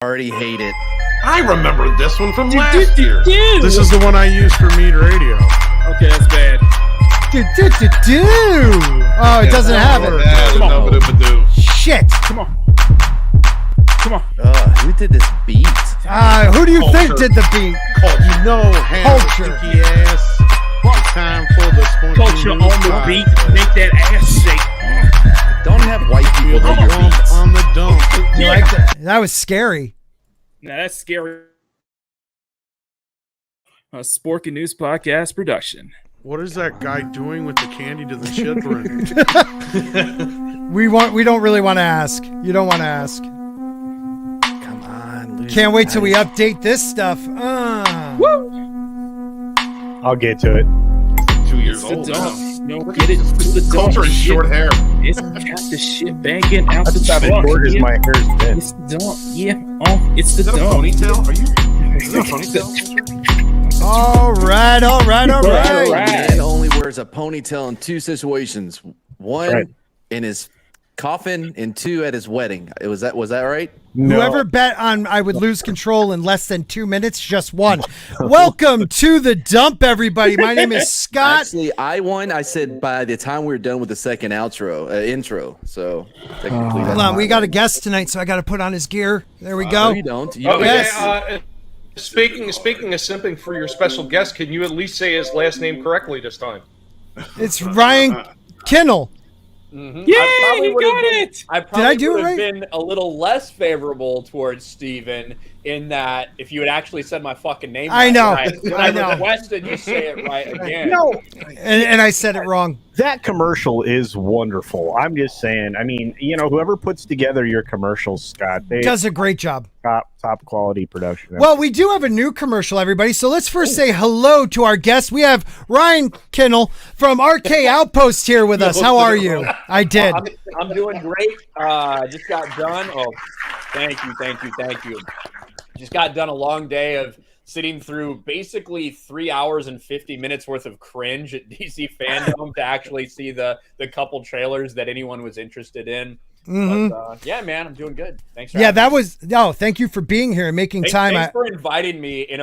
already hate it. I remember this one from last year. This is the one I use for Mead Radio. Okay, that's bad. Oh, it doesn't have it. Come on. Shit. Come on. Come on. Who did this beat? Who do you think did the beat? You know, Culture. stinky ass. It's time for the Sporking Culture on News the Pod. beat. Make that ass shake. Don't have white people do your Dump beats. on the dump. You like that? That was scary. Now that's scary. A Sporking News Podcast production. What is that guy doing with the candy to the children? We don't really want to ask. You don't want to ask. Come on, lose Can't wait till we guys. update this stuff. I'll get to it. 2 years It's the old. dump. You don't get it. It's the dump. Culture is short hair. It's got the shit banging out That's the about as truck. short as Yeah. my hair's been. It's the dump. Yeah. It's the Is that a dump. ponytail? Are you? Is that a ponytail? All right. Man only wears a ponytail in two situations. One Right. in his coffin, and two at his wedding. Was that right? No. Whoever bet on I would lose control in less than 2 minutes just won. Welcome to the dump, everybody. My name is Scott. Actually, I won. I said by the time we were done with the second intro. So technically, Hold on, we got a guest tonight, so I got to put on his gear. There we go. No, you don't. You Okay. Yes. Speaking of simping for your special guest, can you at least say his last name correctly this time? It's Ryan Kinel. Yeah, I he got it. I probably I do would it have right? been a little less favorable towards Steven in that if you had actually said my fucking name I right, know. when I know. requested you say it right again. No, And I said it wrong. that commercial is wonderful. I'm just saying. I mean, whoever puts together your commercials, Scott, they Does a great job. top quality production. Well, we do have a new commercial, everybody. So let's first say hello to our guest. We have Ryan Kinel from RK Outpost here with us. How are you? I did. I'm doing great. Just got done. Oh, thank you. Just got done a long day of sitting through basically 3 hours and 50 minutes worth of cringe at DC FanDome to actually see the couple trailers that anyone was interested in. But, yeah, man, I'm doing good. Thanks for having me. Thank you for being here and making time. Thanks for inviting me in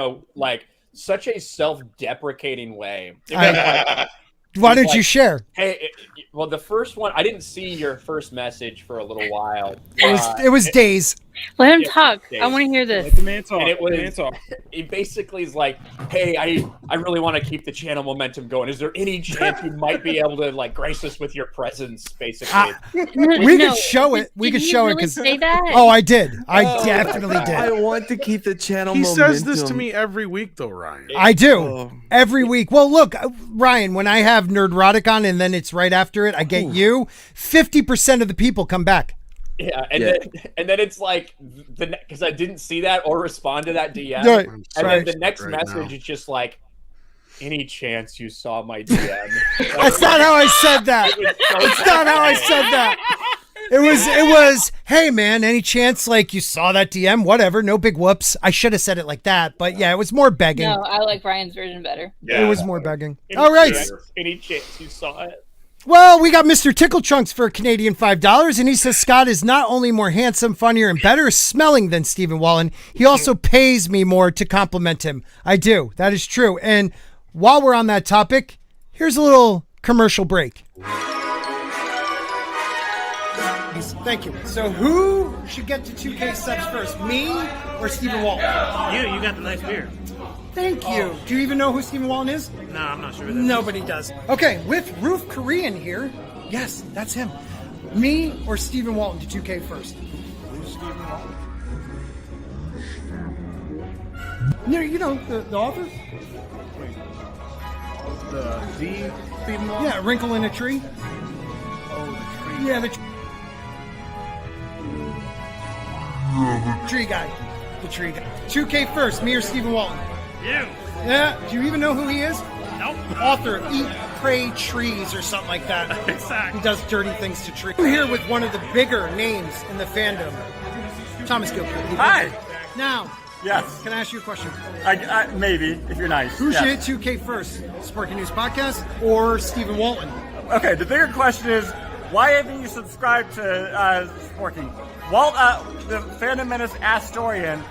such a self-deprecating way. Why don't you share? Hey, well, the first one, I didn't see your first message for a little while. It was days. Let him Yeah, talk. Dave. I want to hear Let this. the man talk. And it was, Let the man talk. he basically is like, hey, I really want to keep the channel momentum going. Is there any chance you might be able to grace us with your presence, basically? We could show it. We Did could he show it really because. say that? Oh, I did. I definitely I did. want to keep the channel. He momentum. says this to me every week, though, Ryan. I do Oh. every week. Well, look, Ryan, when I have Nerdrotic on and then it's right after it, I get you. 50% of the people come back. Yeah, and Yeah. then it's like because I didn't see that or respond to that DM, Right. and Sorry. then the next Right message now. is just like, any chance you saw my DM? That's not how I said that. It's not how I said that. It was, hey man, any chance you saw that DM? Whatever, no big whoops. I should have said it like that, but yeah, it was more begging. No, I like Ryan's version better. It was more begging. Any All right. any chance you saw it? Well, we got Mr. Tickle Trunks for a Canadian $5, and he says Scott is not only more handsome, funnier, and better smelling than Stephen Wallen, he also pays me more to compliment him. I do. That is true. And while we're on that topic, here's a little commercial break. Thank you. So who should get to 2K subs first, me or Stephen Wallen? You got the nice beard. Thank you. Do you even know who Stephen Wallen is? No, I'm not sure. Nobody does. Okay, with Roof Korean here, yes, that's him. Me or Stephen Walton to 2K first? Who's Stephen Walton? You know the author? The Stephen Walton? Yeah, Wrinkle in a Tree. Oh, the tree. Yeah, the tree guy. The tree guy. 2K first, me or Stephen Walton? You. Yeah, do you even know who he is? Nope. Author of Eat, Pray, Trees or something like that. Exactly. He does dirty things to trees. We're here with one of the bigger names in the fandom, Thomas Gilpin. Hi. Now, Yes. can I ask you a question? I maybe if you're nice. Who Yes. should hit 2K first? Sporking News Podcast or Stephen Walton? Okay. The bigger question is, why haven't you subscribed to Sporking? Walt, the Fandom Menace Astorian.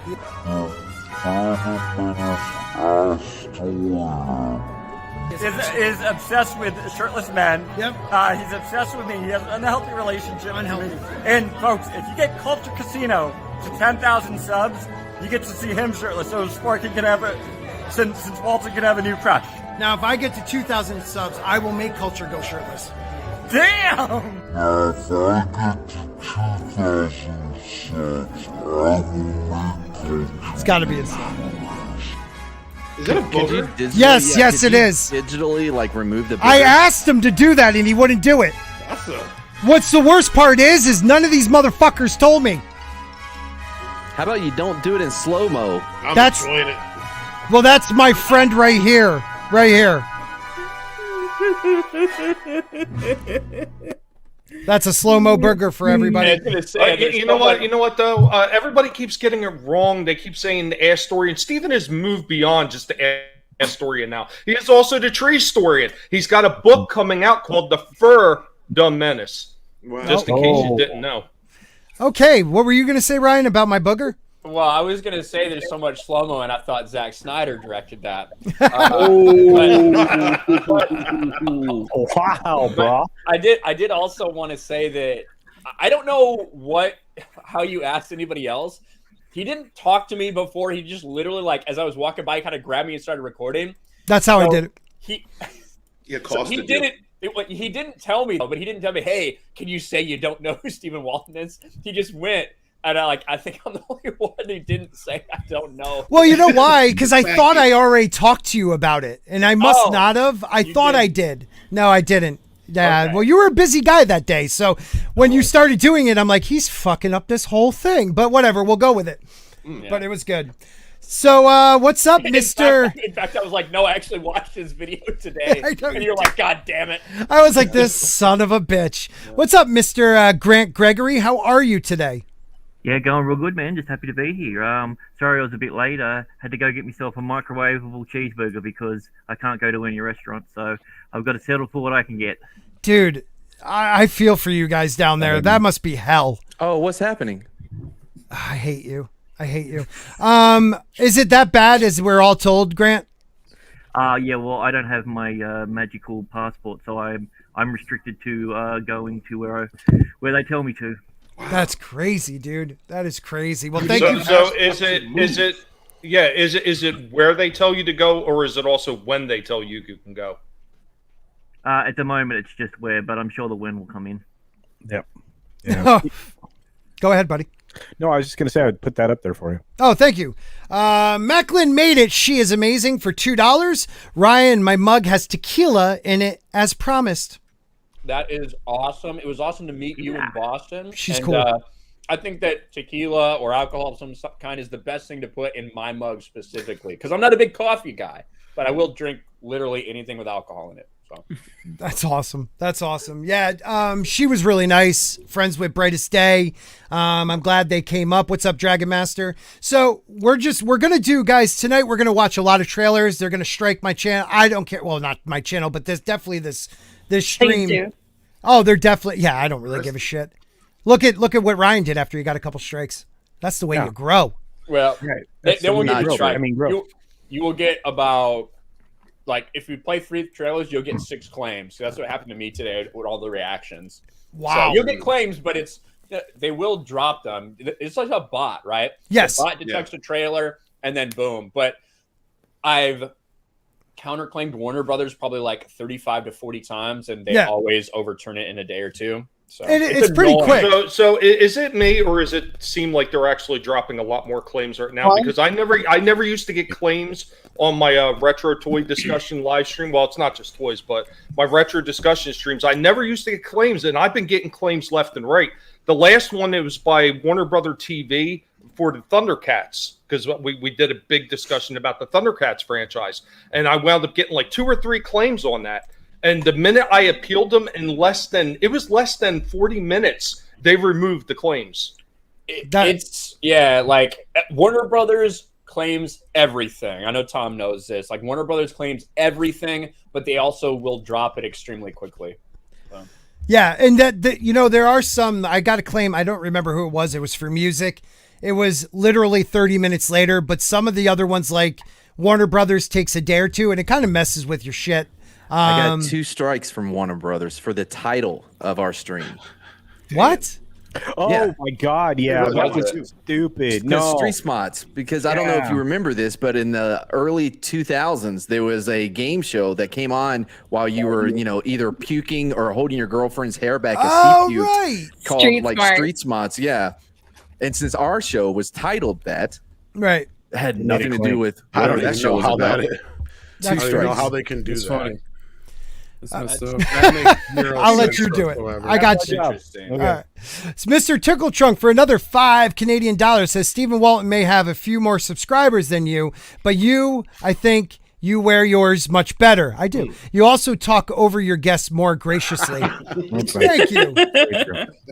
Is obsessed with shirtless men. Yep. He's obsessed with me. He has an unhealthy relationship with me. And folks, if you get Culture Casino to 10,000 subs, you get to see him shirtless. So Sporking can have since Walton can have a new crush. Now, if I get to 2,000 subs, I will make Culture go shirtless. Damn! It's got to be his. Is it a booger? Yes, yes, it is. Digitally, like remove the. I asked him to do that, and he wouldn't do it. Awesome. What's the worst part is none of these motherfuckers told me. How about you don't do it in slow mo? I'm That's- enjoying it. Well, that's my friend right here. Right here. That's a slow-mo burger for everybody. I was gonna say, there's You know so what? much- You know what though? Everybody keeps getting it wrong. They keep saying the Astorian. Steven has moved beyond just the Astorian now. He is also the Tree Storian. He's got a book coming out called The Fandom Menace. Wow. Just in case you didn't know. Okay, what were you going to say, Ryan, about my booger? Well, I was gonna say there's so much slow mo, and I thought Zack Snyder directed that. Wow, bro. I did also want to say that I don't know how you asked anybody else. He didn't talk to me before. He just literally, like, as I was walking by, he kind of grabbed me and started recording. That's how I So did it. He Yeah, so costed he you. didn't. He didn't tell me though, but he didn't tell me, hey, can you say you don't know who Stephen Walton is? He just went, and I think I'm the only one who didn't say I don't know. Well, you know why? Because I thought I already talked to you about it, and I must not have. I thought did. I did. No, I didn't. Yeah, Okay. well, you were a busy guy that day, so when you started doing it, I'm like, he's fucking up this whole thing. But whatever, we'll go with it. Yeah. But it was good. So, what's up, Mister? In fact, I was like, no, I actually watched his video today. I know And you you're like, God damn it. I was like, this son of a bitch. What's up, Mister Grant Gregory? How are you today? Yeah, going real good, man. Just happy to be here. Sorry I was a bit late. I had to go get myself a microwavable cheeseburger because I can't go to any restaurant, so I've got to settle for what I can get. Dude, I feel for you guys down there. That must be hell. Oh, what's happening? I hate you. I hate you. Is it that bad as we're all told, Grant? Yeah, well, I don't have my magical passport, so I'm restricted to going to where they tell me to. That's crazy, dude. That is crazy. Well, thank So, you. so is it where they tell you to go, or is it also when they tell you can go? At the moment, it's just where, but I'm sure the when will come in. Yep. Yeah. Go ahead, buddy. No, I was just going to say I would put that up there for you. Oh, thank you. Macklyn Made It. She is amazing for $2. Ryan, my mug has tequila in it as promised. That is awesome. It was awesome to meet you in Boston. She's and, cool. I think that tequila or alcohol of some kind is the best thing to put in my mug specifically, because I'm not a big coffee guy, but I will drink literally anything with alcohol in it. So That's awesome. That's awesome. Yeah, she was really nice. Friends with Brightest Day. I'm glad they came up. What's up, Dragon Master? So we're gonna do, guys, tonight. We're gonna watch a lot of trailers. They're gonna strike my channel. I don't care. Well, not my channel, but there's definitely this stream. Oh, they're definitely. Yeah, I don't really give a shit. Look at what Ryan did after he got a couple strikes. That's the way you grow. well, Right. they won't not get you true. strike. I mean, growth. You will get about, like, if you play 3 trailers, you'll get 6 claims. So that's what happened to me today with all the reactions. Wow. So you'll get claims, but they will drop them. It's like a bot, right? Yes. The bot detects a trailer, and then boom. But I've counterclaimed Warner Brothers probably like 35 to 40 times, and they always overturn it in a day or two. So It's pretty annoying. quick. So is it me, or does it seem like they're actually dropping a lot more claims right now? Because I never used to get claims on my retro toy discussion live stream. Well, it's not just toys, but my retro discussion streams. I never used to get claims, and I've been getting claims left and right. The last one, it was by Warner Brother TV for the Thundercats, because we did a big discussion about the Thundercats franchise, and I wound up getting like 2 or 3 claims on that. And the minute I appealed them, in less than 40 minutes, they removed the claims. It's like Warner Brothers claims everything. I know Tom knows this. Like, Warner Brothers claims everything, but they also will drop it extremely quickly. So. Yeah, and that you know, there are some, I got to claim, I don't remember who it was for music. It was literally 30 minutes later, but some of the other ones, like Warner Brothers, takes a day or two, and it kind of messes with your shit. I got 2 strikes from Warner Brothers for the title of our stream. What? Oh Yeah. my God! Yeah, that was stupid. No, Street Smots, because I don't know if you remember this, but in the early 2000s, there was a game show that came on while you were, you know, either puking or holding your girlfriend's hair back as he puked, right. called Street like Smart. Street Smots. Yeah, and since our show was titled that, Right. it had nothing to do with I don't whatever even know was how about. that is. That's I don't even know strikes. how they can do It's that. funny. It's messed up. That makes zero I'll let sense you do it. whatsoever. I got you. Interesting. All right. So Mr. Tickle Trunk for another $5 Canadian says Stephen Walton may have a few more subscribers than you, but I think you wear yours much better. I do. You also talk over your guests more graciously. Thank you.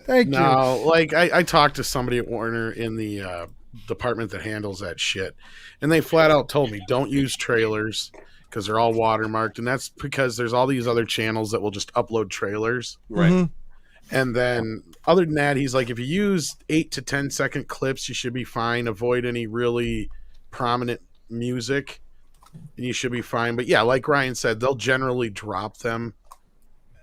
Thank you. No, like I talked to somebody at Warner in the department that handles that shit, and they flat out told me don't use trailers because they're all watermarked, and that's because there's all these other channels that will just upload trailers. Right. And then other than that, he's like, if you use 8 to 10 second clips, you should be fine. Avoid any really prominent music, and you should be fine. But yeah, like Ryan said, they'll generally drop them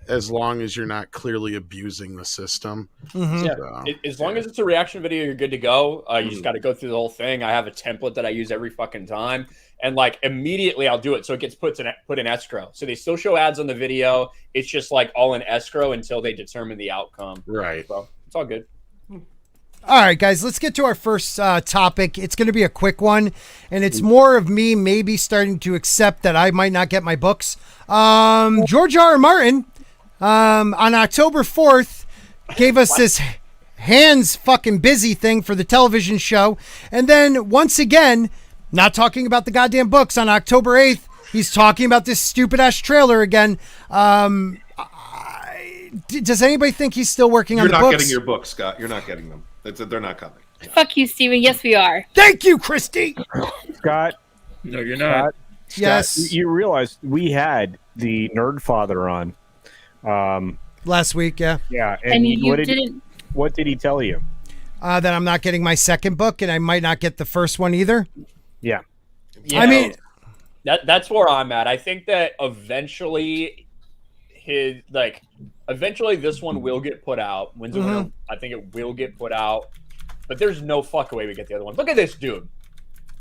as long as you're not clearly abusing the system. Yeah, So, as long as it's a reaction video, you're good to go. You just got to go through the whole thing. I have a template that I use every fucking time, and like immediately I'll do it, so it gets put in escrow. So they still show ads on the video. It's just like all in escrow until they determine the outcome. right. So it's all good. All right, guys, let's get to our first topic. It's going to be a quick one, and it's more of me maybe starting to accept that I might not get my books. George R. R. Martin, on October 4th, gave us this hands fucking busy thing for the television show. And then once again, not talking about the goddamn books, on October 8th, he's talking about this stupid ass trailer again. Does anybody think he's still working on You're the not books? getting your books, Scott. You're not getting them. They're not coming. Fuck you, Steven. Yes, we are. Thank you, Christy. Scott. No, you're not. Yes. You realize we had the Nerd Father on Last week, yeah. Yeah, And you didn't. What did he tell you? That I'm not getting my second book, and I might not get the first one either. Yeah. I mean, that's where I'm at. I think that eventually this one will get put out. When's it winter? I think it will get put out, but there's no fucking way we get the other one. Look at this dude.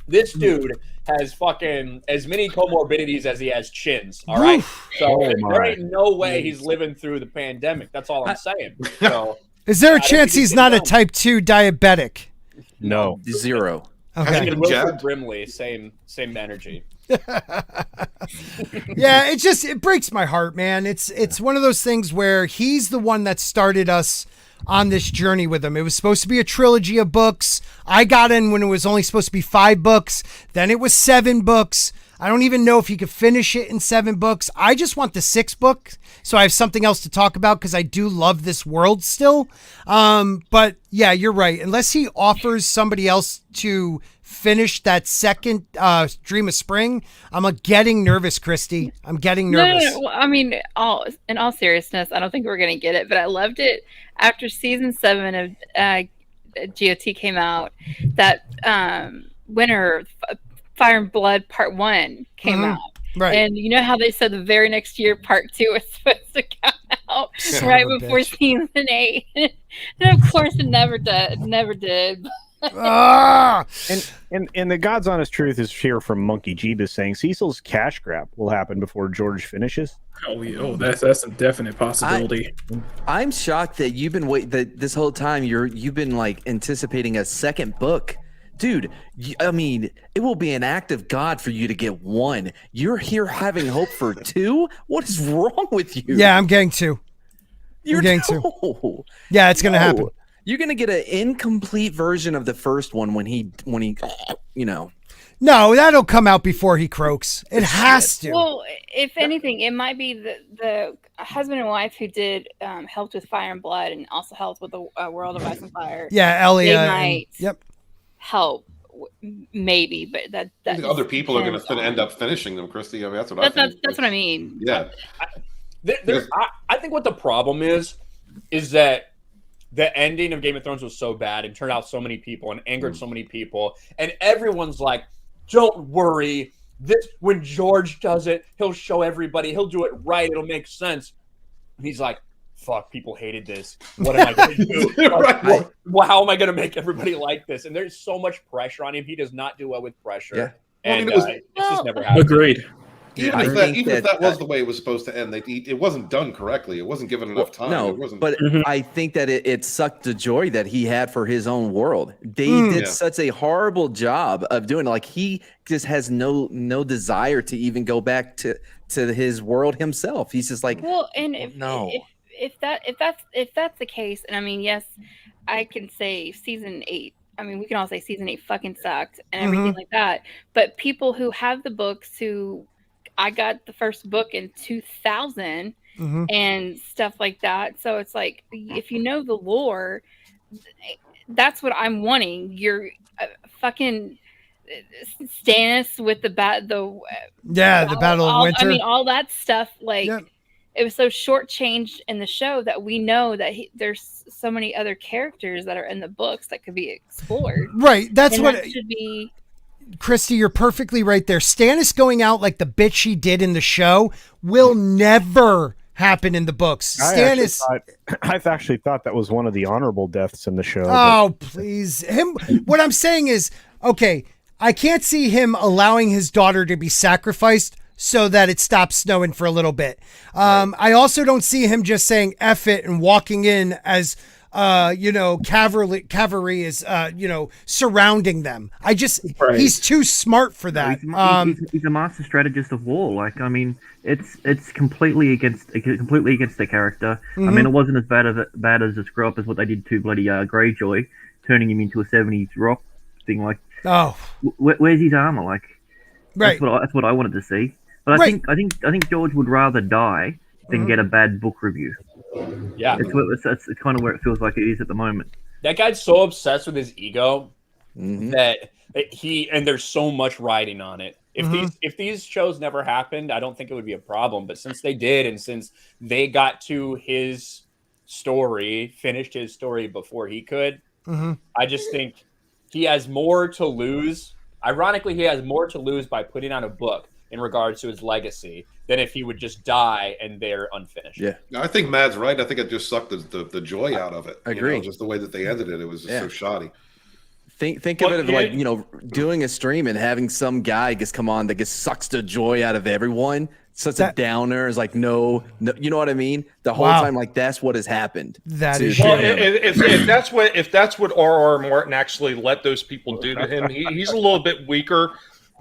This dude has fucking as many comorbidities as he has chins. All right, so there ain't no way he's living through the pandemic. That's all I'm saying. So, is there a I don't chance think he's he's not a done. type 2 diabetic? No. 0. Okay. And Wilford Brimley, same energy. Yeah, it breaks my heart, man. It's one of those things where he's the one that started us on this journey with him. It was supposed to be a trilogy of books. I got in when it was only supposed to be 5 books. Then it was 7 books. I don't even know if he could finish it in 7 books. I just want the 6th book, so I have something else to talk about because I do love this world still. But yeah, you're right. Unless he offers somebody else to finish that second Dream of Spring, I'm getting nervous, Christy. I'm getting nervous. No. Well, I mean, in all seriousness, I don't think we're going to get it, but I loved it after season 7 of GOT came out. That winter, Fire and Blood Part 1 came out. Right. And you know how they said the very next year Part 2 was supposed to come out right before season 8. And of course it never did. And the God's honest truth is here from Monkey Jeebus saying Cecil's cash grab will happen before George finishes. Oh, that's a definite possibility. I'm shocked that you've been this whole time you've been like anticipating a second book. Dude, I mean, it will be an act of God for you to get 1. You're here having hope for 2? What is wrong with you? Yeah, I'm getting 2. You're getting 2. Yeah, it's going to happen. You're going to get an incomplete version of the first one when he, you know. No, that'll come out before he croaks. It has to. Well, if anything, it might be the husband and wife who did helped with Fire and Blood and also helped with the World of Ice and Fire. Yeah, Elliot. They might help, maybe, but that I think other people are going to end up finishing them, Christy. I mean, that's what I think. That's what I mean. Yeah. I think what the problem is that the ending of Game of Thrones was so bad and turned out so many people and angered so many people, and everyone's like, "Don't worry, this when George does it, he'll show everybody, he'll do it right, it'll make sense." And he's like, "Fuck, people hated this. What am I going to do? How am I going to make everybody like this?" And there's so much pressure on him. He does not do well with pressure. Yeah. And it's just never happened. Agreed. Even if that was the way it was supposed to end, it wasn't done correctly. It wasn't given enough time. No, it wasn't. but I think that it sucked the joy that he had for his own world. They did such a horrible job of doing it. Like, he just has no desire to even go back to his world himself. He's just like, well, and if that's the case, and I mean, yes, I can say season 8. I mean, we can all say season 8 fucking sucked and everything like that. But people who have the books, I got the first book in 2000 and stuff like that. So it's like, if you know the lore, that's what I'm wanting. You're fucking Stannis with the Battle of Winter. I mean, all that stuff. Like, it was so shortchanged in the show that we know that there's so many other characters that are in the books that could be explored. Right. That's and what that should be. Christy, you're perfectly right there. Stannis going out like the bitch she did in the show will never happen in the books. Stannis. I've actually thought that was one of the honorable deaths in the show. Oh, please. What I'm saying is, okay, I can't see him allowing his daughter to be sacrificed so that it stops snowing for a little bit. I also don't see him just saying F it and walking in as cavalry is surrounding them. He's too smart for that. He's a master strategist of war. Like, I mean, it's completely against the character. I mean, it wasn't as bad as a screw up as what they did to bloody Greyjoy, turning him into a 70s rock thing. Like, where's his armor? Like, that's what I wanted to see. But I think George would rather die than get a bad book review. Yeah, it's kind of where it feels like it is at the moment. That guy's so obsessed with his ego that there's so much riding on it. If these shows never happened, I don't think it would be a problem. But since they did, and since they got to his story, finished his story before he could, I just think he has more to lose. Ironically, he has more to lose by putting out a book in regards to his legacy than if he would just die and they're unfinished. Yeah, I think Matt's right. I think it just sucked the joy out of it. I agree. Just the way that they ended it, it was just so shoddy. Think of it like, doing a stream and having some guy just come on that just sucks the joy out of everyone. Such a downer. Is like no, you know what I mean? The whole time, like, that's what has happened. That is if that's what R.R. Martin actually let those people do to him, he's a little bit weaker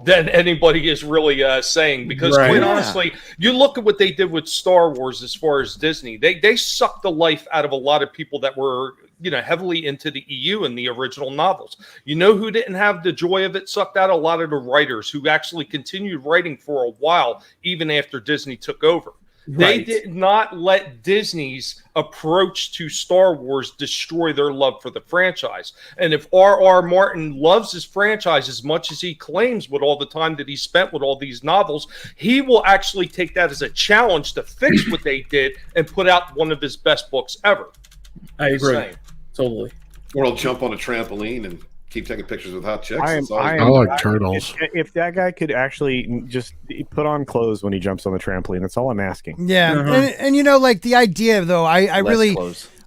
than anybody is really saying, because quite honestly, you look at what they did with Star Wars as far as Disney. They sucked the life out of a lot of people that were heavily into the EU and the original novels. You know who didn't have the joy of it sucked out? A lot of the writers who actually continued writing for a while even after Disney took over. They did not let Disney's approach to Star Wars destroy their love for the franchise. And if R.R. Martin loves his franchise as much as he claims with all the time that he spent with all these novels, he will actually take that as a challenge to fix what they did and put out one of his best books ever. I agree. Totally. Or he'll jump on a trampoline and keep taking pictures with hot chicks. I like turtles. If that guy could actually just put on clothes when he jumps on the trampoline, that's all I'm asking. Yeah, and like the idea though, I really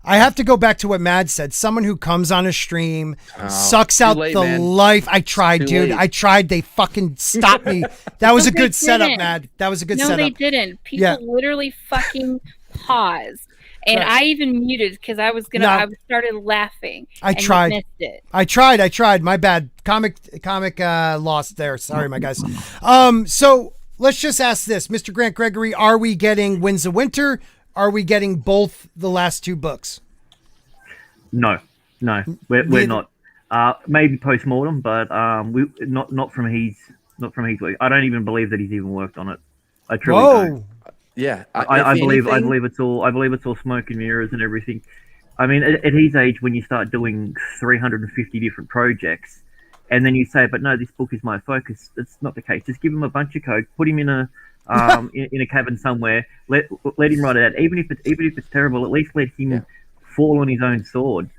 have to go back to what Mad said. Someone who comes on a stream, sucks out the life. I tried, dude. I tried. They fucking stopped me. That was a good setup, Mad. That was a good setup. No, they didn't. People literally fucking paused. And I even muted because I started laughing. I tried. Missed it. I tried. My bad. Comic lost there. Sorry, my guys. So let's just ask this, Mr. Grant Gregory: are we getting Winds of Winter? Are we getting both the last two books? No, we're not. Maybe post-mortem, but we not from his work. I don't even believe that he's even worked on it. I truly don't. Yeah, I believe it's all smoke and mirrors and everything. I mean, at his age, when you start doing 350 different projects, and then you say, "But no, this book is my focus," it's not the case. Just give him a bunch of code, put him in a in a cabin somewhere. Let him write it out. Even if it's terrible, at least let him fall on his own sword.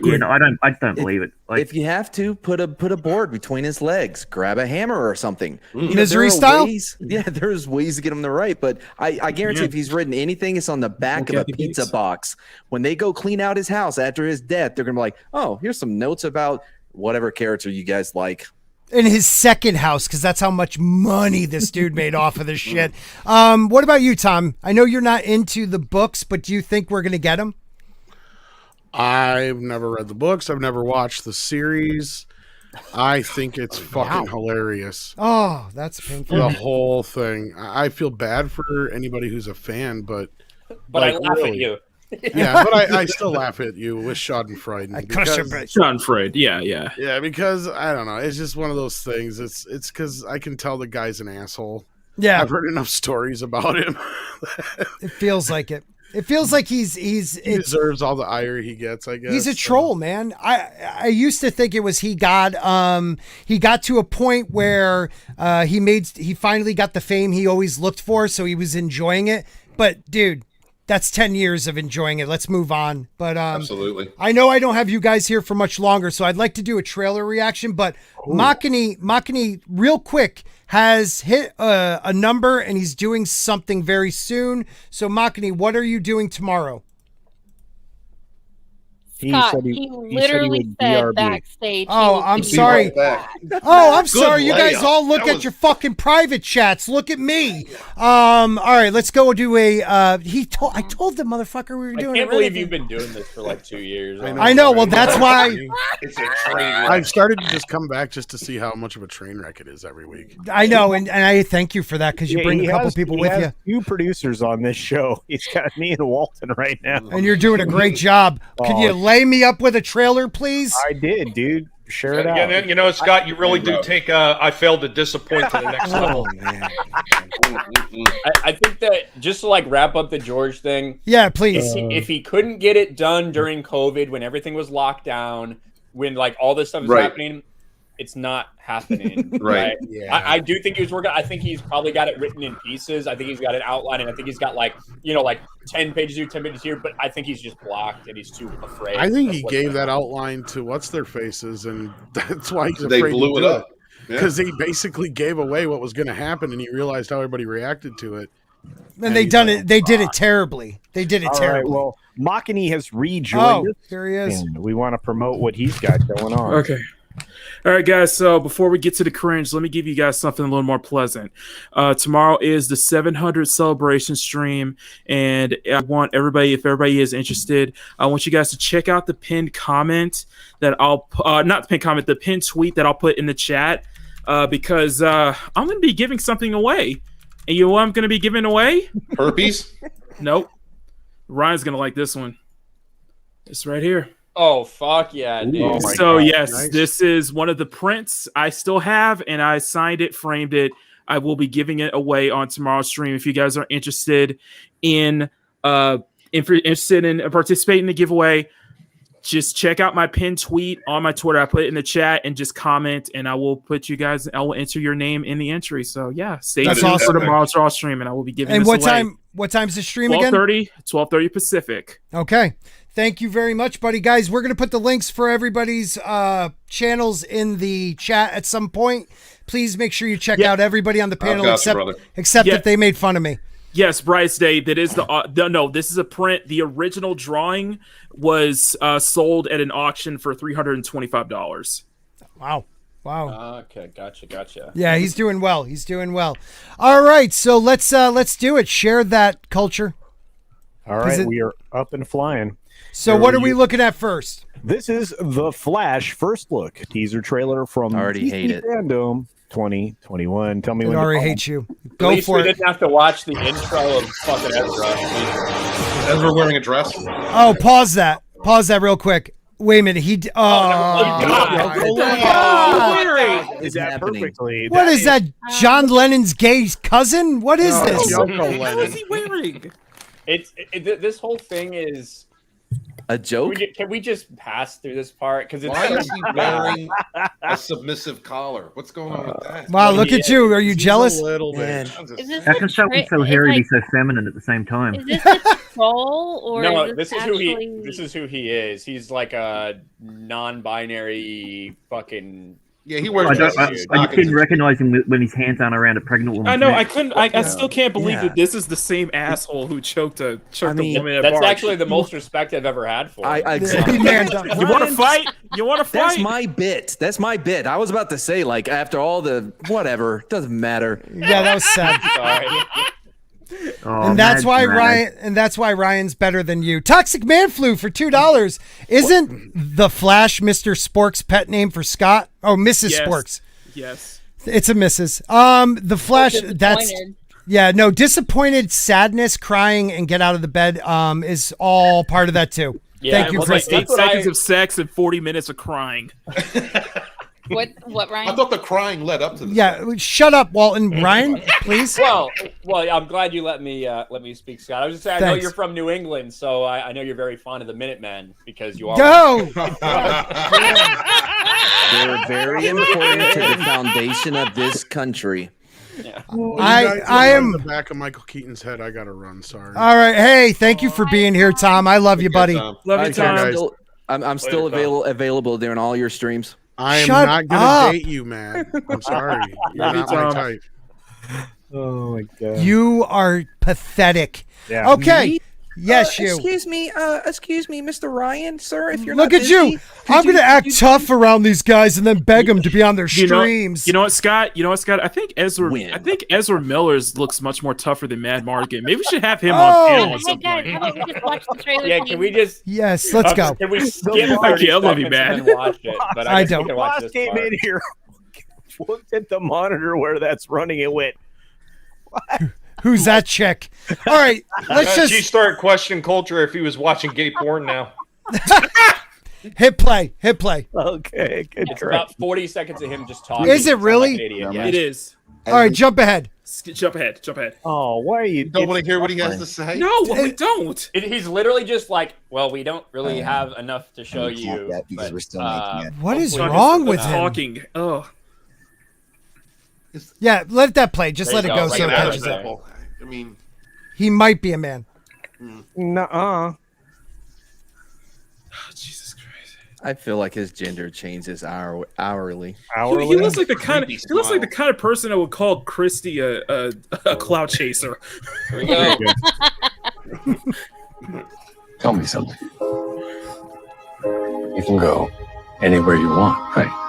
You know, I just don't believe it. Like, if you have to, put a board between his legs, grab a hammer or something. You know, Misery style? There's ways to get him to write, but I guarantee if he's written anything, it's on the back of a pizza box. When they go clean out his house after his death, they're gonna be like, oh, here's some notes about whatever character you guys like. In his second house, because that's how much money this dude made off of this shit. What about you, Tom? I know you're not into the books, but do you think we're gonna get him? I've never read the books. I've never watched the series. I think it's fucking hilarious. Oh, that's painful. The whole thing. I feel bad for anybody who's a fan, but I laugh at you. Yeah, but I still laugh at you with Schadenfreude. Schadenfreude, yeah. Yeah, because I don't know. It's just one of those things. It's because I can tell the guy's an asshole. Yeah, I've heard enough stories about him. It feels like it. It feels like he deserves all the ire he gets, I guess. He's a troll, man. I used to think it was he got to a point where he finally got the fame he always looked for, so he was enjoying it. But dude, that's 10 years of enjoying it. Let's move on. But absolutely. I know I don't have you guys here for much longer, so I'd like to do a trailer reaction. But Macklyn, real quick, has hit a number, and he's doing something very soon. So Macklyn, what are you doing tomorrow? Scott, he literally said backstage. Oh, I'm sorry. I'm sorry. You guys all look at your fucking private chats. Look at me. All right, let's go do a. I told the motherfucker we were doing. I can't believe you've been doing this for like 2 years. I know. Well, that's why it's a train wreck. I've started to just come back just to see how much of a train wreck it is every week. I know, and I thank you for that because you bring a couple people with you. Two producers on this show. He's got me and Walton right now, and you're doing a great job. Could you lay me up with a trailer, please? I did, dude. Share it out. Yeah, you know, Scott, you really do take I failed to disappoint to the next level. I think that just to like wrap up the George thing. Yeah, please. If he couldn't get it done during COVID, when everything was locked down, when like all this stuff is happening, it's not happening. Right. Yeah. I do think he was working. I think he's probably got it written in pieces. I think he's got it outlined, and I think he's got like 10 pages here, 10 pages here. But I think he's just blocked and he's too afraid. I think he gave that outline to what's their faces, and that's why he's afraid. They blew it up because he basically gave away what was going to happen, and he realized how everybody reacted to it. And they did it terribly. They did it terribly. Right, well, Macklyn has rejoined us. Here he is. And we want to promote what he's got going on. Okay. All right, guys. So before we get to the cringe, let me give you guys something a little more pleasant. Tomorrow is the 700 celebration stream, and I want everybody, if everybody is interested, I want you guys to check out the pinned comment that I'll not the pinned comment, the pinned tweet that I'll put in the chat, because I'm going to be giving something away. And you know what I'm going to be giving away? Herpes? Nope. Ryan's going to like this one. It's right here. Oh, fuck yeah, dude. Oh so, yes, nice. This is one of the prints I still have, and I signed it, framed it. I will be giving it away on tomorrow's stream. If you guys are interested in participating in the giveaway, just check out my pinned tweet on my Twitter. I put it in the chat and just comment, and I will put you guys. I will enter your name in the entry. So yeah, stay tuned for tomorrow's Raw stream, and I will be giving. And what time? What time's the stream again? 12:30 Pacific. Okay. Thank you very much, buddy. Guys, we're going to put the links for everybody's channels in the chat at some point. Please make sure you check out everybody on the panel except that they made fun of me. Yes, Bryce Day. That is no. This is a print. The original drawing was sold at an auction for $325. Wow. Okay, gotcha. Yeah, he's doing well. All right, so let's do it. Share that culture. All right, we are up and flying. So what are we looking at first? This is The Flash First Look teaser trailer from DC FanDome 2021. Tell me when. I already hate you. Go for it. We didn't have to watch the intro of fucking Ezra. Ezra wearing a dress. Oh, pause that real quick. Wait a minute. Is that perfectly? What is that? John Lennon's gay cousin? What is this? What is he wearing? This whole thing is A joke? Can we just pass through this part? Because Why is he wearing a submissive collar? What's going on with that? Wow, look at you. Are you jealous? A little bit. Is this How can a someone so it's hairy like- be so feminine at the same time? Is this a troll or no, is this is actually... this is who he is. He's like a non-binary fucking. Yeah, he I, wears. don't, I just didn't recognize him when his hands aren't around a pregnant woman. I know. I couldn't. I still can't believe Yeah. that this is the same asshole who choked a woman at That's bar. actually the most respect I've ever had for him. Exactly. You want to fight? You want to fight? That's my bit. That's my bit. I was about to say, like, after all the whatever, doesn't matter. Yeah, that was sad. Sorry. Oh, And that's mad why dramatic. Ryan's better than you. Toxic Man Flu for $2. Isn't the Flash Mr. Spork's pet name for Scott? Oh, Mrs. Yes. Sporks. Yes. It's a Mrs. The Flash. That's disappointed, sadness, crying, and get out of the bed. Is all part of that too. Yeah, Thank you, It was like Krista. 8 seconds of sex and 40 minutes of crying. What, Ryan? I thought the crying led up to this. Yeah, shut up, Walton. Ryan, please. Well, I'm glad you let me speak, Scott. I was just saying, I know Thanks. you're from New England, so I know you're very fond of the Minutemen because you are. Go. They're very important to the foundation of this country. Yeah. I am the back of Michael Keaton's head. I gotta run. Sorry. all right. Hey, thank you for being here, Tom. I love you, buddy. Love you, I'm Tom. still, I'm still available during all your streams. I am Shut not gonna up. date you, man. I'm sorry. You're Love you, not my Tom. type. Oh my god. You are pathetic. Yeah. Okay. Me? Yes, you. Excuse me, Mr. Ryan, sir. If you're Look not at you. busy, I'm going to act tough around these guys and then beg them to be on their streams. You know what, Scott? I think Ezra. Win. I think Ezra Millers looks much more tougher than Mad Mardigan. Maybe we should have him Oh. on panel at Hey some guys, point. how about we just watch the trailer? Yeah, can we just? Yes, let's go. Can we skip Okay, 30 I love you, seconds man. and then watch it? But I guess we don't. can watch Boss this came part. in here, looked at the monitor where that's running, and went, Who's that chick? All right, let's She just started questioning culture if he was watching gay porn now. hit play. Hit play. "Okay, good It's correct." about 40 seconds of him just talking. Is it You sound really? Like an idiot. Yeah. It is. All right, jump ahead. Jump ahead. Jump ahead. Oh, why are you? Don't want to hear what he has to say. No, we don't. He's literally just like, well, we don't really have enough to show you. That because but, we're still making it. What is hopefully wrong this with is him? Talking. Oh. Yeah, let that play. Just There let you it go, go right so it there, catches right up. there. I mean, He might be a man. Nuh-uh. Jesus Christ. I feel like his gender changes hourly. He looks like the kind of person that would call Christy a cloud chaser. Here we go. Tell me something. You can go anywhere you want, right?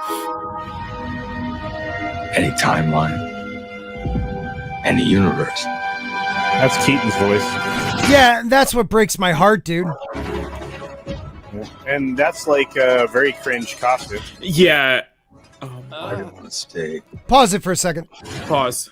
Any timeline, any universe. That's Keaton's voice, Yeah, that's what breaks my heart, dude. and that's like a very cringe costume. Yeah. I didn't want to stay. Pause it for a second. Pause.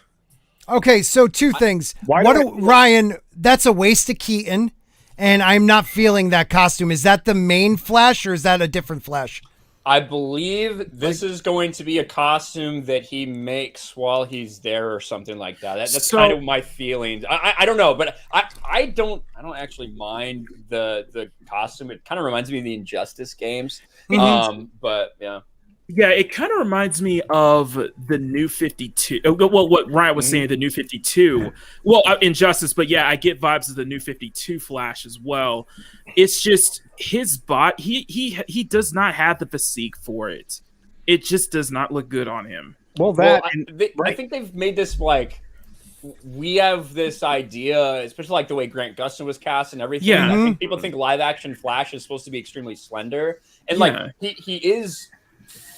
Okay, so two things. Ryan, that's a waste of Keaton, and I'm not feeling that costume. Is that the main Flash, or is that a different Flash? I believe this is going to be a costume that he makes while he's there or something like that. That's kind of my feelings. I don't know, but I don't actually mind the costume. It kind of reminds me of the Injustice games. But yeah. Yeah, it kind of reminds me of the New 52. Well, what Ryan was saying, the New 52. Well, Injustice, but yeah, I get vibes of the New 52 Flash as well. It's just his body. He does not have the physique for it. It just does not look good on him. I think they've made this like we have this idea, especially like the way Grant Gustin was cast and everything. Yeah. I think people think live action Flash is supposed to be extremely slender, and like he is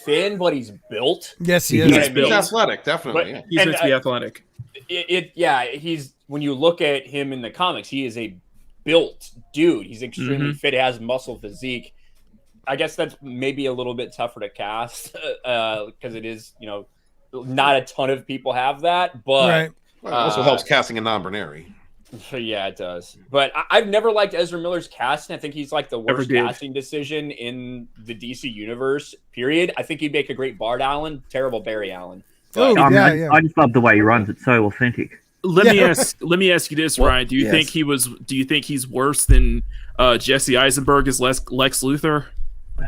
thin, but he's built. Yes, he is. He's athletic, definitely. But- He's and, meant to be athletic. He's when you look at him in the comics, he is a built dude. He's extremely fit, has muscle physique. I guess that's maybe a little bit tougher to cast because it is, not a ton of people have that, but Right. Well, it also helps casting a non-binary. Yeah, it does. But I've never liked Ezra Miller's casting. I think he's like the Never worst did. casting decision in the DC universe, period. I think he'd make a great Bard Allen, terrible Barry Allen. Oh, I yeah. just love the way he runs. It's so authentic. Let me ask you this, Ryan. Do you think he's worse than Jesse Eisenberg as Lex Luthor?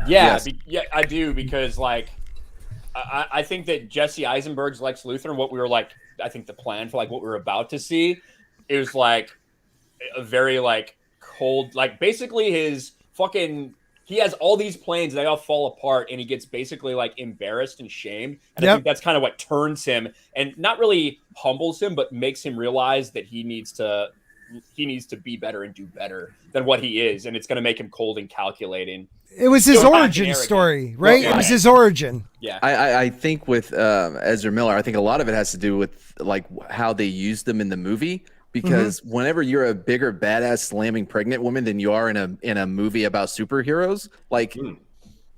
Yeah, yeah, I do, because like I think that Jesse Eisenberg's Lex Luthor, what we were like, I think the plan for like what we were about to see, it was like a very like cold, like basically his fucking, he has all these plans, they all fall apart, and he gets basically like embarrassed and shamed. And I think that's kind of what turns him, and not really humbles him, but makes him realize that he needs to be better and do better than what he is, and it's going to make him cold and calculating. It was his origin story, right? It was his origin. Yeah, I think with Ezra Miller, I think a lot of it has to do with like how they used them in the movie. Because whenever you're a bigger badass slamming pregnant woman than you are in a movie about superheroes, like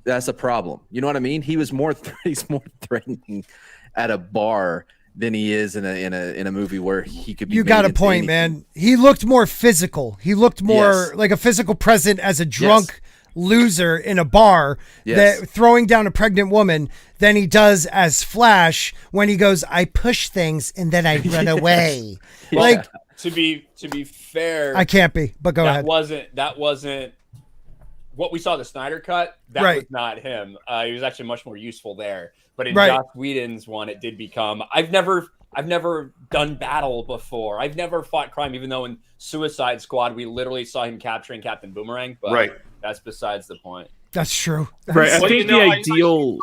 that's a problem. You know what I mean? He's more threatening at a bar than he is in a movie where he could be. You got a point, man. He looked more physical. He looked more like a physical presence as a drunk loser in a bar that throwing down a pregnant woman than he does as Flash when he goes, I push things and then I run away. Like to be fair, I can't be, but go ahead. That wasn't what we saw the Snyder cut. That was not him. He was actually much more useful there. But in Joss Whedon's one, it did become, I've never done battle before. I've never fought crime, even though in Suicide Squad we literally saw him capturing Captain Boomerang. But that's besides the point. That's true. Right. I think the ideal.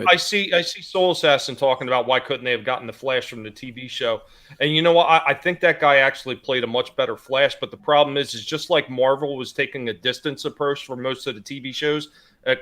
I see Soul Assassin talking about why couldn't they have gotten the Flash from the TV show, and you know what? I think that guy actually played a much better Flash. But the problem is just like Marvel was taking a distance approach for most of the TV shows.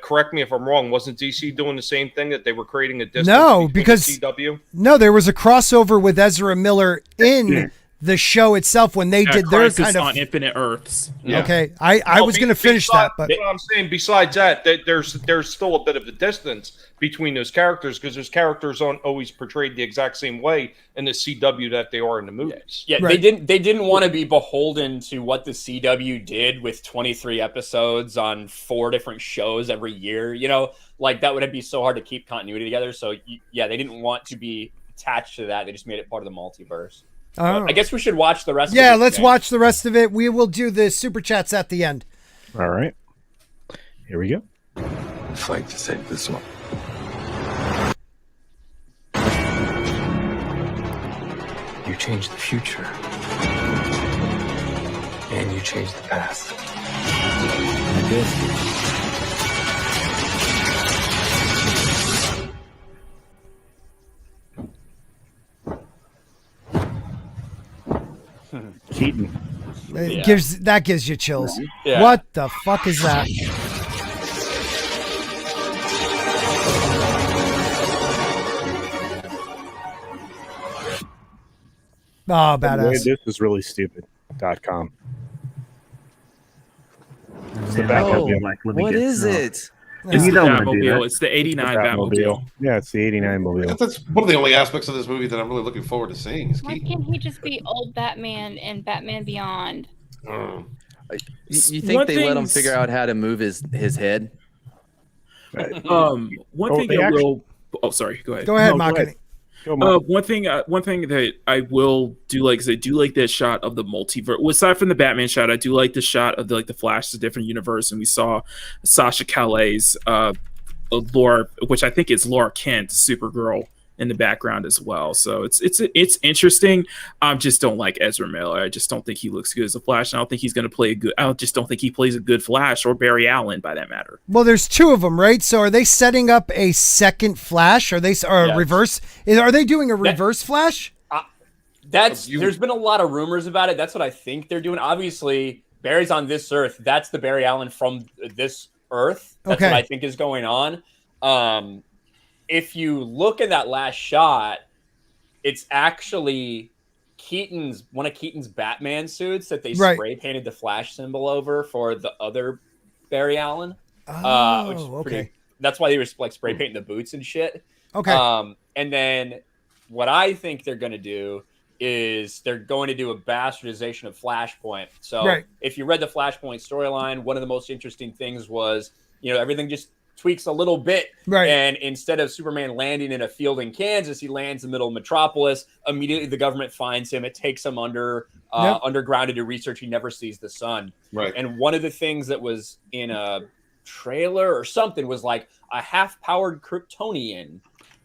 Correct me if I'm wrong. Wasn't DC doing the same thing, that they were creating a distance? No, because CW? No, there was a crossover with Ezra Miller in the show itself when they did their kind of on Infinite Earths. Okay, I was going to finish that, but what I'm saying, besides that, there's still a bit of a distance between those characters, because those characters aren't always portrayed the exact same way in the CW that they are in the movies. Yeah, they didn't want to be beholden to what the CW did with 23 episodes on 4 different shows every year. You know, like that would be so hard to keep continuity together. So they didn't want to be attached to that. They just made it part of the multiverse. I guess we should watch the rest of it. Yeah, let's watch the rest of it. We will do the super chats at the end. All right. Here we go. Fight to save this one. You changed the future. And you changed the past. I did. Keaton. It gives you chills. Yeah. What the fuck is that? Oh, badass. This is really stupid.com. It's the Batmobile. What is it? It's the Batmobile. It's the 89 Batmobile. Yeah, it's the 89 mobile. That's one of the only aspects of this movie that I'm really looking forward to seeing. Why can't he just be old Batman and Batman Beyond? You think they let him figure out how to move his head? One thing I will. Oh, sorry. Go ahead. Go ahead, Macklyn. One thing that I will do like is I do like that shot of the multiverse. Well, aside from the Batman shot, I do like the shot of the Flash, the different universe, and we saw Sasha Calais, Laura, which I think is Laura Kent, Supergirl, in the background as well. So it's interesting. I just don't like Ezra Miller. I just don't think he looks good as a Flash. I don't think he's going to play a good. I just don't think he plays a good Flash, or Barry Allen by that matter. Well, there's 2 of them, right? So are they setting up a second Flash? Are they a reverse? Are they doing a reverse Flash? There's been a lot of rumors about it. That's what I think they're doing. Obviously, Barry's on this Earth. That's the Barry Allen from this Earth. That's what I think is going on. If you look at that last shot, it's actually one of Keaton's Batman suits that they spray painted the Flash symbol over for the other Barry Allen. Which is pretty, that's why they were like spray painting the boots and shit. Okay. And then what I think they're going to do is they're going to do a bastardization of Flashpoint. So if you read the Flashpoint storyline, one of the most interesting things was, everything just tweaks a little bit. Right. And instead of Superman landing in a field in Kansas, he lands in the middle of Metropolis. Immediately, the government finds him. It takes him underground to do research. He never sees the sun. Right. And one of the things that was in a trailer or something was like a half-powered Kryptonian.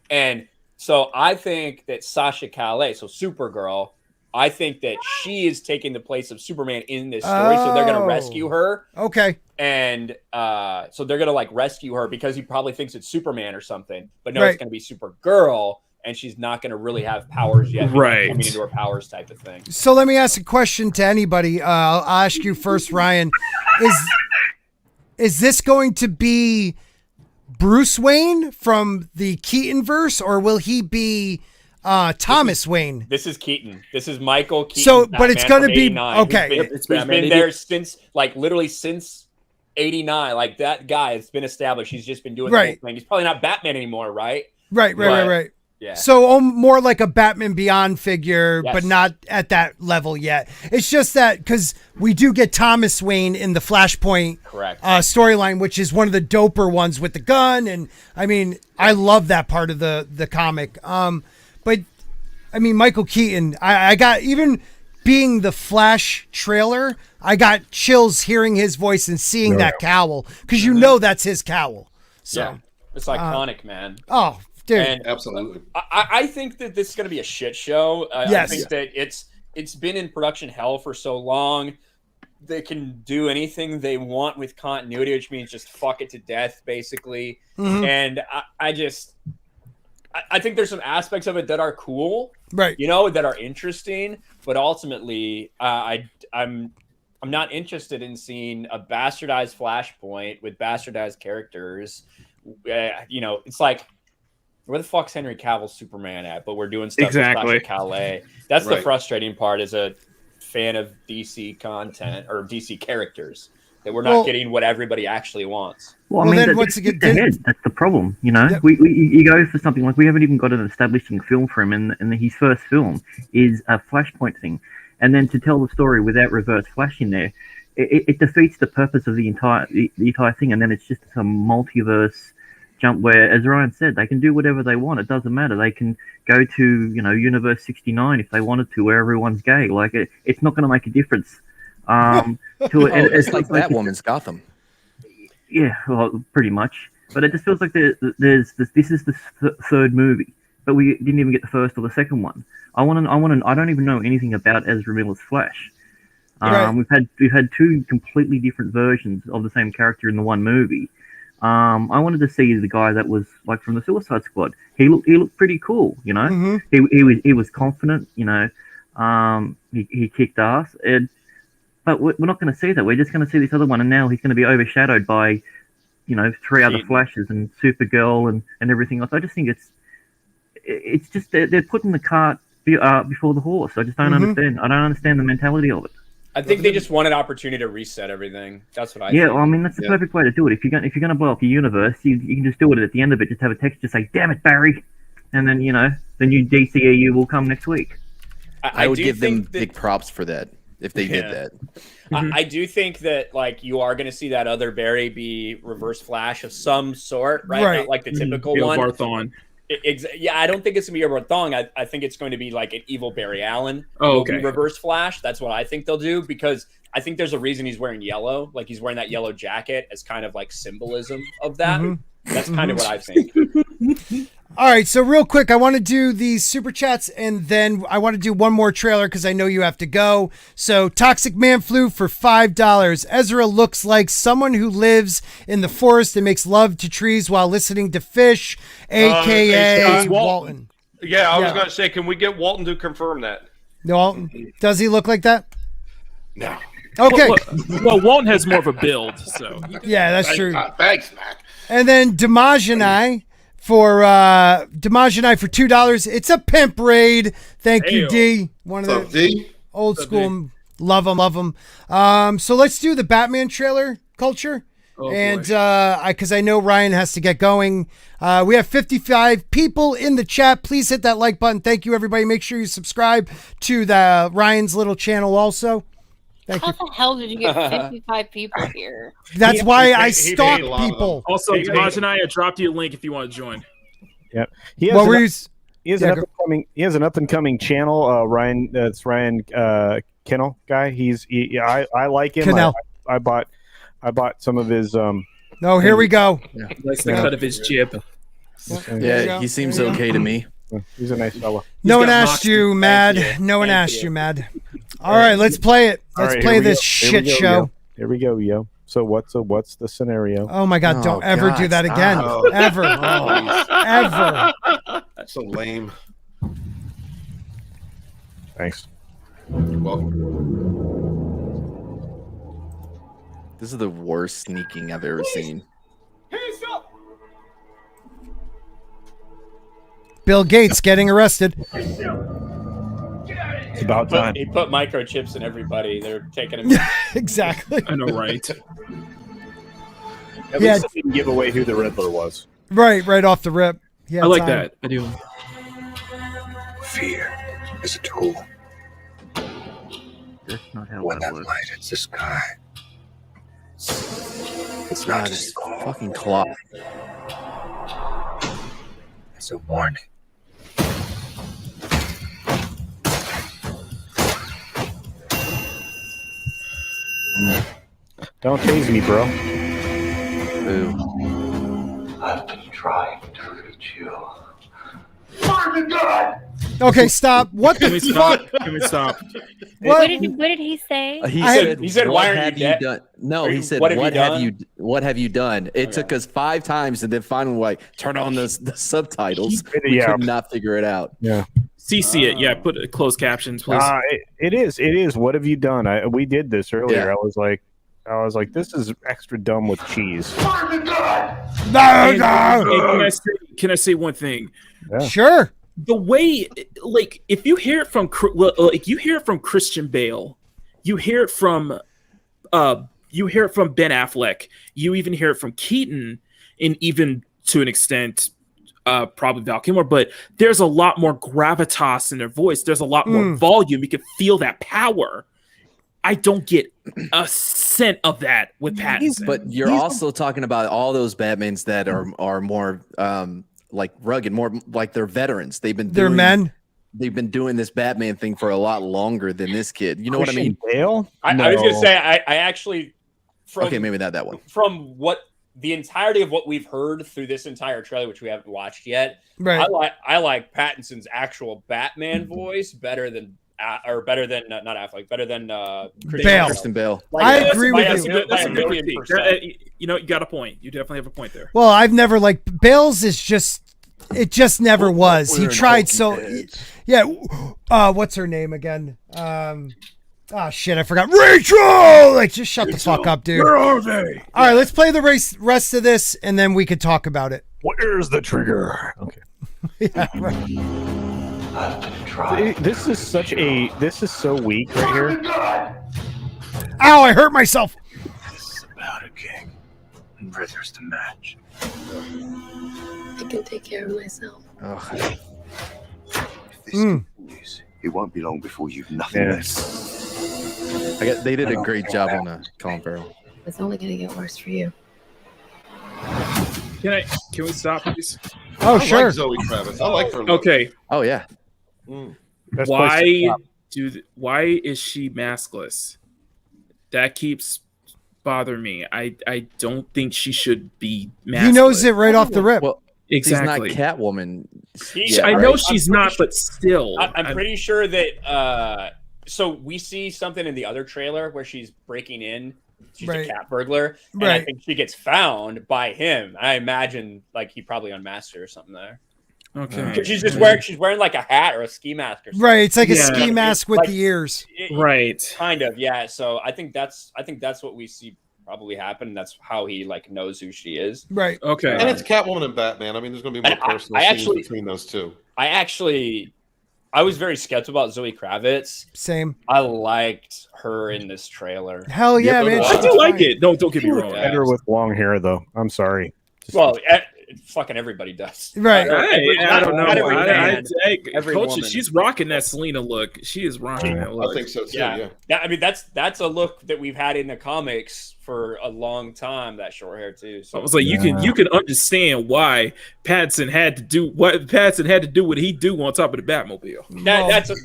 And so I think that Sasha Calais, so Supergirl, I think that she is taking the place of Superman in this story. So they're going to rescue her. Okay. And so they're going to like rescue her because he probably thinks it's Superman or something. But no, it's going to be Supergirl. And she's not going to really have powers yet. Right. Coming into her powers type of thing. So let me ask a question to anybody. I'll ask you first, Ryan. Is this going to be Bruce Wayne from the Keaton verse, or will he be Thomas Wayne? This is Keaton. This is Michael Keaton. So, but it's going to be okay. Who's been there since, like, literally since '89. Like that guy, it's been established. He's just been doing the whole thing. He's probably not Batman anymore, right? Right. Yeah. So more like a Batman Beyond figure, but not at that level yet. It's just that because we do get Thomas Wayne in the Flashpoint storyline, which is one of the doper ones with the gun. And I mean, I love that part of the comic. But I mean, Michael Keaton, I got, even being the Flash trailer, I got chills hearing his voice and seeing that cowl, because you know that's his cowl. So it's iconic, man. Oh, dude, and absolutely. I think that this is going to be a shit show. I think that it's been in production hell for so long. They can do anything they want with continuity, which means just fuck it to death, basically. And I think there's some aspects of it that are cool, right? You know, that are interesting, but ultimately, I'm not interested in seeing a bastardized Flashpoint with bastardized characters. You know, it's like, where the fuck's Henry Cavill's Superman at? But we're doing stuff with Sasha Calais. That's the frustrating part as a fan of DC content or DC characters, that we're not getting what everybody actually wants. Well, I mean, that's the problem. You know, you go for something like, we haven't even got an establishing film for him, and his first film is a Flashpoint thing, and then to tell the story without Reverse Flash in there, it defeats the purpose of the entire thing, and then it's just some multiverse jump where, as Ryan said, they can do whatever they want. It doesn't matter. They can go to, you know, Universe 69 if they wanted to, where everyone's gay. Like it's not going to make a difference. It's like that woman's Gotham. Yeah, well, pretty much. But it just feels like this is the third movie, but we didn't even get the first or the second one. I don't even know anything about Ezra Miller's Flash. We've had two completely different versions of the same character in the one movie. I wanted to see the guy that was like from the Suicide Squad. He looked pretty cool, you know. He was confident, you know. He kicked ass. But we're not going to see that. We're just going to see this other one, and now he's going to be overshadowed by, you know, three other Flashes and Supergirl and everything else. I just think it's just they're putting the cart before the horse. I just don't understand. I don't understand the mentality of it. I think they just want an opportunity to reset everything. That's what I think. Yeah, well, I mean, that's the perfect way to do it. If you're going to blow up your universe, you can just do it at the end of it. Just have a text, just say, "Damn it, Barry," and then, you know, the new DCEU will come next week. I would give them big props for that if they did that. I do think that, like, you are going to see that other Barry be Reverse Flash of some sort, right? Not like the typical one. Barthon. Yeah, I don't think it's going to be a Barthon. I think it's going to be like an evil Barry Allen. Reverse Flash. That's what I think they'll do, because I think there's a reason he's wearing yellow. Like, he's wearing that yellow jacket as kind of like symbolism of that. That's kind of what I think. All right, so real quick, I want to do these super chats, and then I want to do one more trailer because I know you have to go. So, Toxic Man Flew for $5. Ezra looks like someone who lives in the forest and makes love to trees while listening to fish, a.k.a. Walton. Yeah, I was going to say, can we get Walton to confirm that? Walton, does he look like that? No. Okay. Well, Walton has more of a build, so. Yeah, that's true. Thanks, Mac. And then Damajanai for $2. It's a pimp raid. Thank you, D. One of the old school. Love them. So let's do the Batman trailer culture. Because I know Ryan has to get going. We have 55 people in the chat. Please hit that like button. Thank you, everybody. Make sure you subscribe to the Ryan's little channel also. Thank How you. the hell did you get 55 people here? That's why I he stalk made a lot of people. Also, Rodge and I dropped you a link if you want to join. Yep. He has What an were up- you? He has Yeah, an up and coming. He has an up and coming channel. Ryan. That's Ryan Kinel guy. I like him. Kinel. I bought some of his. No, here we go. Likes the cut of his jib. Yeah, he seems okay to me. He's a nice fella. No one got asked moxie. you, Mad. Thank you. No one Thank asked you. you, Mad. All right, let's play it. All Let's right, play here we this go. Here we shit go, show. yo. Here we go, yo. So what's the scenario? Oh my God! Oh, Don't ever God, do that again. stop. Ever. Ever. So lame. Thanks. You're welcome. This is the worst sneaking I've ever seen. Bill Gates getting arrested. It's about time. He put microchips in everybody. They're taking him. Exactly. I know, right? At Yeah. least they didn't give away who the Riddler was. Right off the rip. Yeah, I like that. I do. Fear is a tool. That's not how When that that works. light hits the sky, it's God, not this just a call. fucking clock. It's a warning. Don't tase me, bro. Ooh. I've been trying to reach you. Okay, stop. What Can the we fuck? stop? Can we stop? What did he say? He I- said, he said, "What "Why aren't have you you dead?" done?" No, Or he said, "What have "What have you done?" It Okay. took us 5 times, and then finally, like, turn on the subtitles. We Yeah. could not figure it out. CC it. Yeah, put closed captions, please. It is. What have you done? We did this earlier. Yeah. I was like, this is extra dumb with cheese. And can I say one thing? Sure. The way, like, if you hear it from, like, you hear it from Christian Bale, you hear it from Ben Affleck, you even hear it from Keaton, and even to an extent, probably Val Kilmer. But there's a lot more gravitas in their voice. There's a lot more volume. You can feel that power. I don't get a cent of that with Pattinson. But you're also talking about all those Batmans that are more like rugged, more like they're veterans. They're men. They've been doing this Batman thing for a lot longer than this kid. You know what I mean? Bale? I was gonna say I actually Okay, maybe not that one. From what the entirety of what we've heard through this entire trailer, which we haven't watched yet, Right. I like Pattinson's actual Batman voice better than not Affleck, better than Bale. Kristen Bale. I agree with you. That's a good critique. You know, you got a point. You definitely have a point there. Well, I've never liked Bale's. It just never was. He tried so. Yeah. What's her name again? Shit, I forgot. Rachel. Like, just shut the fuck up, dude. Where are they? All right, let's play the rest of this, and then we could talk about it. Where's the trigger? Okay. Yeah, right. I've been trying. This is so weak right here. Ow! I hurt myself. This is about a king and Riddler's to match. I can take care of myself. Ugh. If this continues, it won't be long before you've nothing left. They did a great job on Colin Farrell. It's only going to get worse for you. Can we stop, please? Oh, I sure. like Zoe Kravitz. I like her. Look. Okay. Oh yeah. Best place to stop. Why is she maskless? That keeps bothering me. I don't think she should be maskless. He knows it right off the rip. Well, exactly. she's not Catwoman. Yeah, I know right. she's not, but still. I'm pretty sure that. So we see something in the other trailer where she's breaking in. She's Right. a cat burglar, and Right. I think she gets found by him. I imagine like he probably unmasked her or something there. Okay. 'Cause she's wearing like a hat or a ski mask or something. Right. It's like a Yeah. ski mask with Like- the ears. Right. Kind of, yeah. So I think that's what we see probably happen. That's how he like knows who she is. Right. Okay. And it's Catwoman and Batman. I mean, there's going to be more And I personal scenes actually- between those two. I was very skeptical about Zoe Kravitz. Same. I liked her in this trailer. Hell yeah, Yeah, man. but I she's do like fine. it. Don't get me wrong. Yeah. Better with long hair though. I'm sorry. Well, fucking everybody does. Right. I don't know. Not every man, every Culture, woman. she's rocking that Selena look. She is rocking that look. I think so too. Yeah. I mean, that's a look that we've had in the comics for a long time. That short hair too. So I was like, you can understand why Pattinson had to do what he do on top of the Batmobile.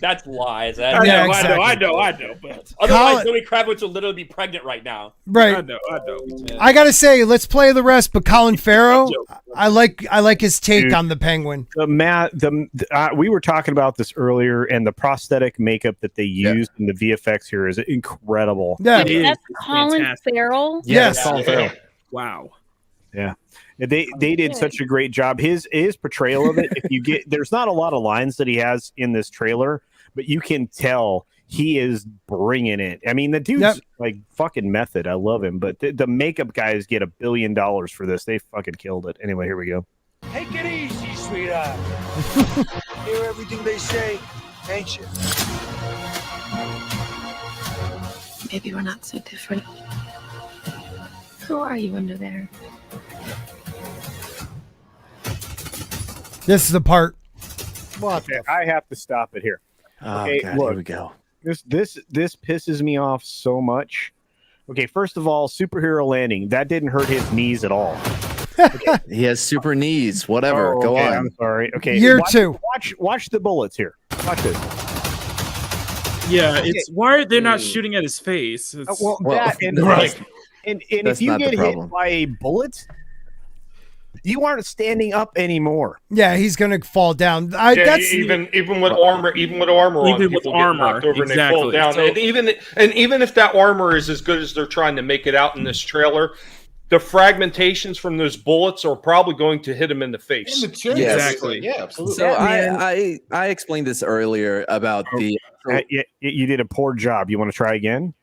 That's lies. I know. But otherwise, Zoe Kravitz will literally be pregnant right now. Right. I know. I gotta say, let's play the rest. But Colin Farrell, I like his take on the Penguin. We were talking about this earlier, and the prosthetic makeup that they used in the VFX here is incredible. Yeah, that's Colin Farrell. Yes. Colin Farrell. Wow. Yeah. They did such a great job. His portrayal of it, there's not a lot of lines that he has in this trailer, but you can tell he is bringing it. I mean, the dude's like fucking method. I love him, but the makeup guys get $1 billion for this. They fucking killed it. Anyway, here we go. Take it easy, sweetheart. Hear everything they say, ain't you? Maybe we're not so different. Who are you under there? This is the part. Okay, I have to stop it here. Okay, God, look, here we go. This pisses me off so much. Okay, first of all, superhero landing. That didn't hurt his knees at all. Okay. He has super knees. Whatever. Oh, Go okay, on. I'm sorry. Okay, Year 2. Watch the bullets here. Watch this. Yeah, it's why they're not shooting at his face. And That's if you not the get hit problem. by a bullet, you aren't standing up anymore. Yeah, he's gonna fall down. Even with armor, on, people get knocked over and they fall down. So, and even if that armor is as good as they're trying to make it out in this trailer, the fragmentations from those bullets are probably going to him in the face. Exactly. Yeah, absolutely. So I explained this earlier about the. You did a poor job. You want to try again?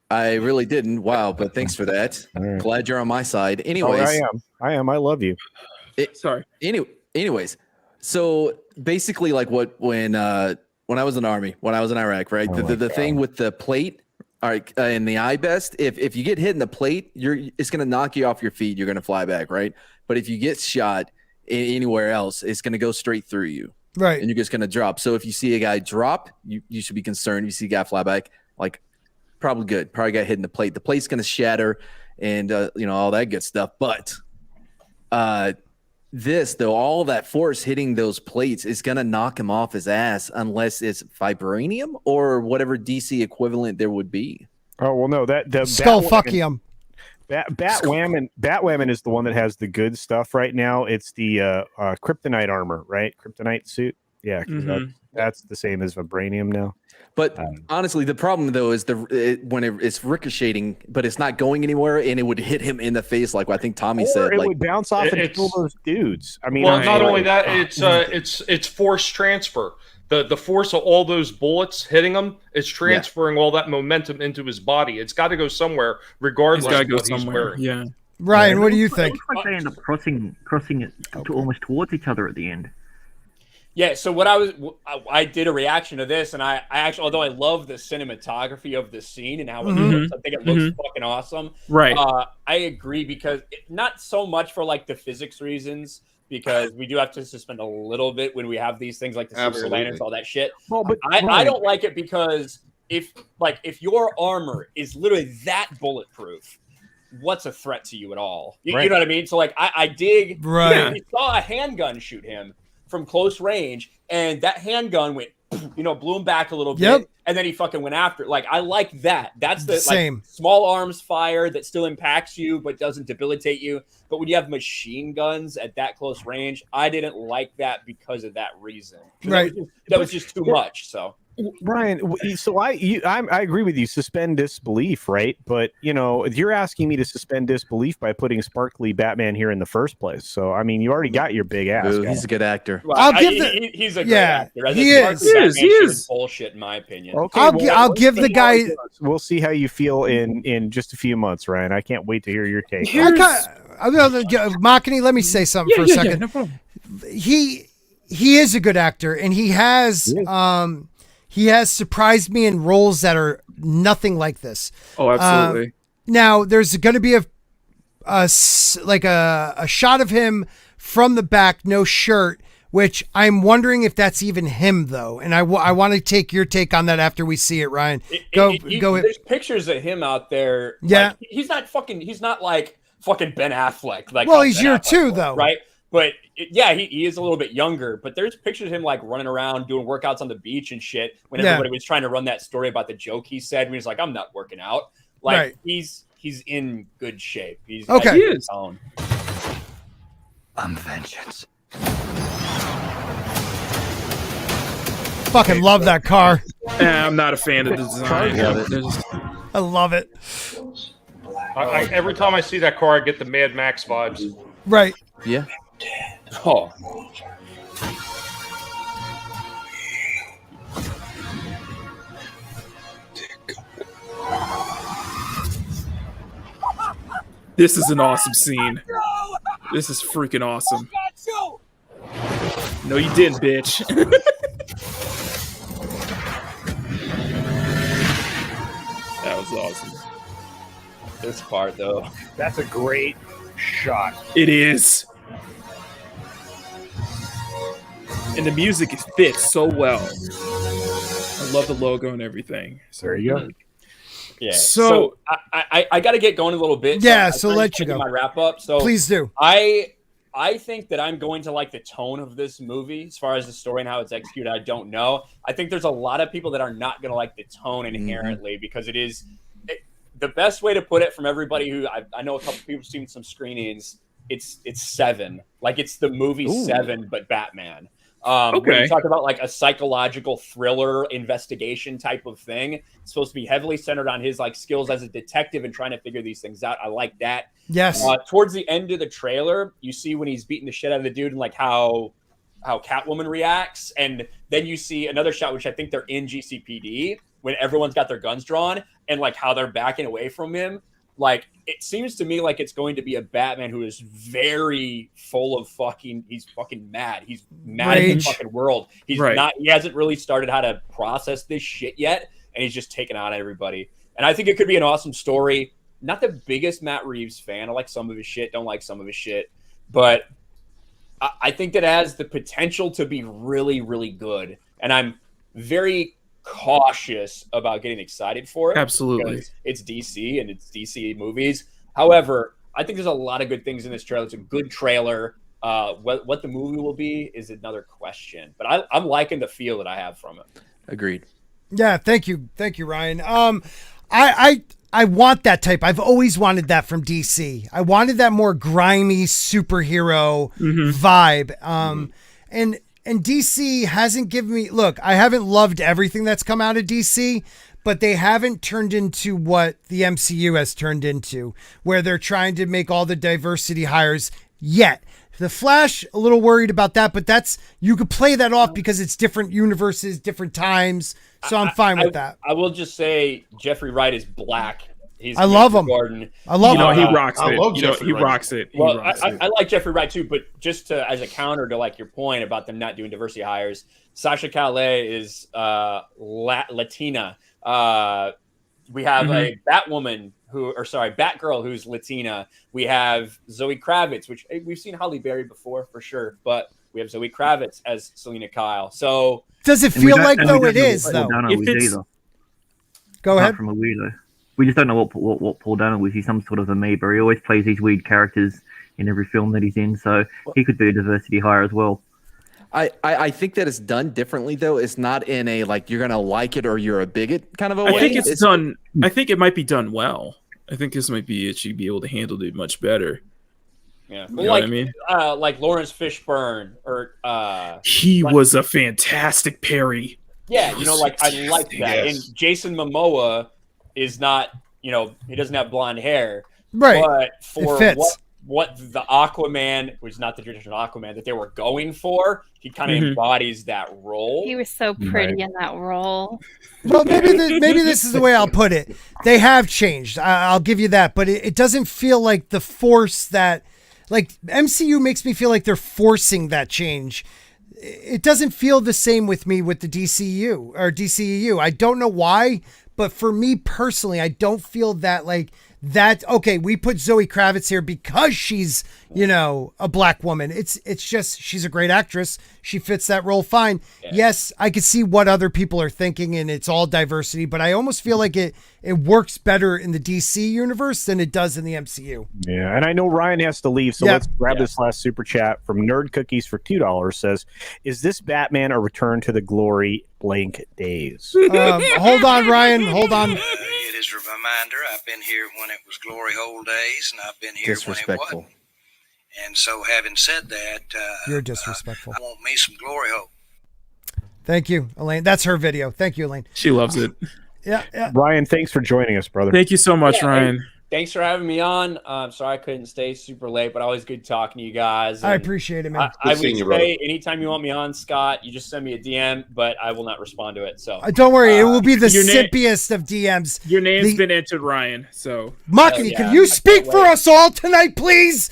I really didn't. Wow, but thanks for that. Right. Glad you're on my side. Anyways, I am. I love you. Sorry. Anyways, so basically, like when I was in the Army, when I was in Iraq, right? The thing with the plate, all right, in the eye vest, if you get hit in the plate, it's gonna knock you off your feet. You're gonna fly back, right? But if you get shot anywhere else, it's gonna go straight through you, right? And you're just gonna drop. So if you see a guy drop, you should be concerned. If you see a guy fly back, like probably good. Probably got hit in the plate. The plate's gonna shatter, and all that good stuff. But this though, all that force hitting those plates is gonna knock him off his ass unless it's vibranium or whatever DC equivalent there would be. Oh well, no, the Skullfuckium. Batwoman is the one that has the good stuff right now. It's the kryptonite armor, right? Kryptonite suit. Yeah, that's the same as vibranium now. But honestly, the problem though is when it's ricocheting, but it's not going anywhere, and it would hit him in the face, like I think Tommy said. It like, would bounce off and kill those dudes. I mean, well, not only that, it's force transfer. The force of all those bullets hitting him is transferring all that momentum into his body. It's got to go somewhere, regardless of what he's wearing. Yeah. Ryan, what do you think? It looks like they end up crossing it almost towards each other at the end. Yeah, so I did a reaction to this, and I actually, although I love the cinematography of this scene and how it looks, I think it looks fucking awesome. Right. I agree because not so much for like the physics reasons, because we do have to suspend a little bit when we have these things like the super lanterns, all that shit. Well, but I don't like it because if your armor is literally that bulletproof, what's a threat to you at all? You know what I mean? So like I dig. Right. We saw a handgun shoot him from close range, and that handgun went, blew him back a little bit, and then he fucking went after it. Like, I like that. That's the same. Like, small arms fire that still impacts you but doesn't debilitate you. But when you have machine guns at that close range, I didn't like that because of that reason. Right. That was just too much. So. Ryan, so I agree with you. Suspend disbelief, right? But you're asking me to suspend disbelief by putting sparkly Batman here in the first place. So I mean, you already got your big ass. Ooh, he's a good actor. Well, he's a great actor. He is bullshit in my opinion. Okay, I'll give the guy. We'll see how you feel in just a few months, Ryan. I can't wait to hear your take. Makini, let me say something for a second. No problem. He is a good actor, and he has surprised me in roles that are nothing like this. Oh, absolutely. Now there's going to be a shot of him from the back, no shirt, which I'm wondering if that's even him though. And I want to take your take on that after we see it, Ryan. Go. There's pictures of him out there. Yeah. Like, he's not like fucking Ben Affleck. Like, well, he's Ben year Affleck 2 was, though. right? But he is a little bit younger, but there's pictures of him like running around doing workouts on the beach and shit when everybody was trying to run that story about the joke he said when he's like, I'm not working out. Like he's in good shape. He's okay. He is. I'm vengeance. Fucking love that car. I'm not a fan of the design. I love it. Every time I see that car, I get the Mad Max vibes. Right. Yeah. Oh. This is an awesome scene. This is freaking awesome. No, you didn't, bitch. That was awesome. This part, though. That's a great shot. It is. And the music fits so well. I love the logo and everything. There you go. Yeah. So I got to get going a little bit. Yeah. So let you go. My wrap up. So please do. I think that I'm going to like the tone of this movie as far as the story and how it's executed. I don't know. I think there's a lot of people that are not going to like the tone inherently because it is the best way to put it from everybody who I know a couple people seen some screenings. It's Seven. Like it's the movie Seven, but Batman. When you talk about like a psychological thriller investigation type of thing, it's supposed to be heavily centered on his like skills as a detective and trying to figure these things out. I like that. Yes. Towards the end of the trailer, you see when he's beating the shit out of the dude and like how Catwoman reacts, and then you see another shot which I think they're in GCPD when everyone's got their guns drawn and like how they're backing away from him. Like, it seems to me like it's going to be a Batman who is very full of he's fucking mad. He's mad at the fucking world. He hasn't really started how to process this shit yet, and he's just taking on everybody. And I think it could be an awesome story. Not the biggest Matt Reeves fan. I like some of his shit, don't like some of his shit. But I think that it has the potential to be really, really good. And I'm very cautious about getting excited for it. Absolutely. It's DC and it's DC movies. However, I think there's a lot of good things in this trailer. It's a good trailer. What the movie will be is another question. But I'm liking the feel that I have from it. Agreed. Yeah, thank you, Ryan. I want that type. I've always wanted that from DC. I wanted that more grimy superhero vibe. And DC hasn't given me, look, I haven't loved everything that's come out of DC, but they haven't turned into what the MCU has turned into, where they're trying to make all the diversity hires yet. The Flash, a little worried about that, but you could play that off because it's different universes, different times. So I'm fine with that. I will just say Jeffrey Wright is black. I love him. Gordon. I love him. He rocks it. I love Jeffrey He Wright. rocks it. Well, I like Jeffrey Wright too, but just as a counter to like your point about them not doing diversity hires, Sasha Calais is Latina. We have a Batgirl who's Latina. We have Zoe Kravitz, which we've seen Halle Berry before for sure, but we have Zoe Kravitz as Selena Kyle. So does it feel like though it is though? Go ahead. From a weirdo. We just don't know what Paul Dano was. He's some sort of amoeba. He always plays these weird characters in every film that he's in, so he could be a diversity hire as well. I think that it's done differently though. It's not in a like you're gonna like it or you're a bigot kind of a way. I think it's done. I think it might be done well. I think this might be it. She'd be able to handle it much better. Yeah, you know what I mean? Like Lawrence Fishburne or he was a fantastic Perry. Yeah, I like that. Yes. And Jason Momoa is not, he doesn't have blonde hair, right? But for what the Aquaman, which is not the traditional Aquaman that they were going for, he kind of embodies that role. He was so pretty in that role. Well, maybe this is the way I'll put it. They have changed. I'll give you that, but it doesn't feel like the force that, like MCU makes me feel like they're forcing that change. It doesn't feel the same with me with the DCU or DCEU. I don't know why, but for me personally, I don't feel that like that, okay, we put Zoe Kravitz here because she's, you know, a black woman. It's just, she's a great actress. She fits that role fine. Yeah. Yes, I could see what other people are thinking, and it's all diversity, but I almost feel like it works better in the DC universe than it does in the MCU. Yeah, and I know Ryan has to leave, so let's grab this last super chat from Nerd Cookies for $2. Says, is this Batman a return to the glory blank days? Hold on, Ryan. Hold on. It is a reminder. I've been here when it was glory hole days, and I've been here when it wasn't. And so, having said that, you're disrespectful. I want me some glory hole. Thank you, Elaine. That's her video. Thank you, Elaine. She loves it. Yeah. Ryan, thanks for joining us, brother. Thank you so much, Ryan. Thanks for having me on. Sorry I couldn't stay super late, but always good talking to you guys. I appreciate it, man. I would say anytime you want me on, Scott, you just send me a DM, but I will not respond to it. So don't worry, it will be the simpiest of DMs. Your name's been entered, Ryan. So Macklyn, can you speak for us all tonight, please?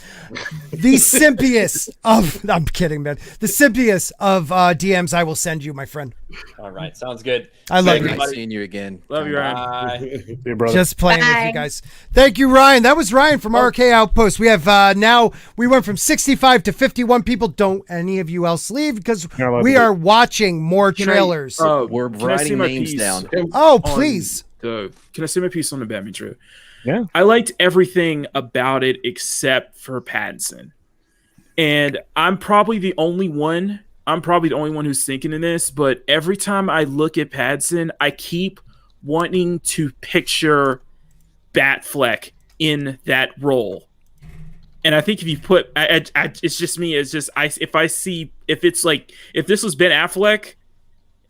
The simpiest of I'm kidding, man. The simpiest of DMs I will send you, my friend. All right, sounds good. I love you. Nice seeing you again. Love you, Ryan. Hey, brother. Just playing with you guys. Thank you, Ryan. That was Ryan from RK Outpost. We have now we went from 65 to 51 people. Don't any of you else leave because we are watching more trailers. We're writing names down. Oh, please. Can I say my piece on the Batman trailer? Yeah. I liked everything about it except for Pattinson. And I'm probably the only one who's thinking in this, but every time I look at Pattinson, I keep wanting to picture Batfleck in that role. And I think if you put it's just me, it's just if this was Ben Affleck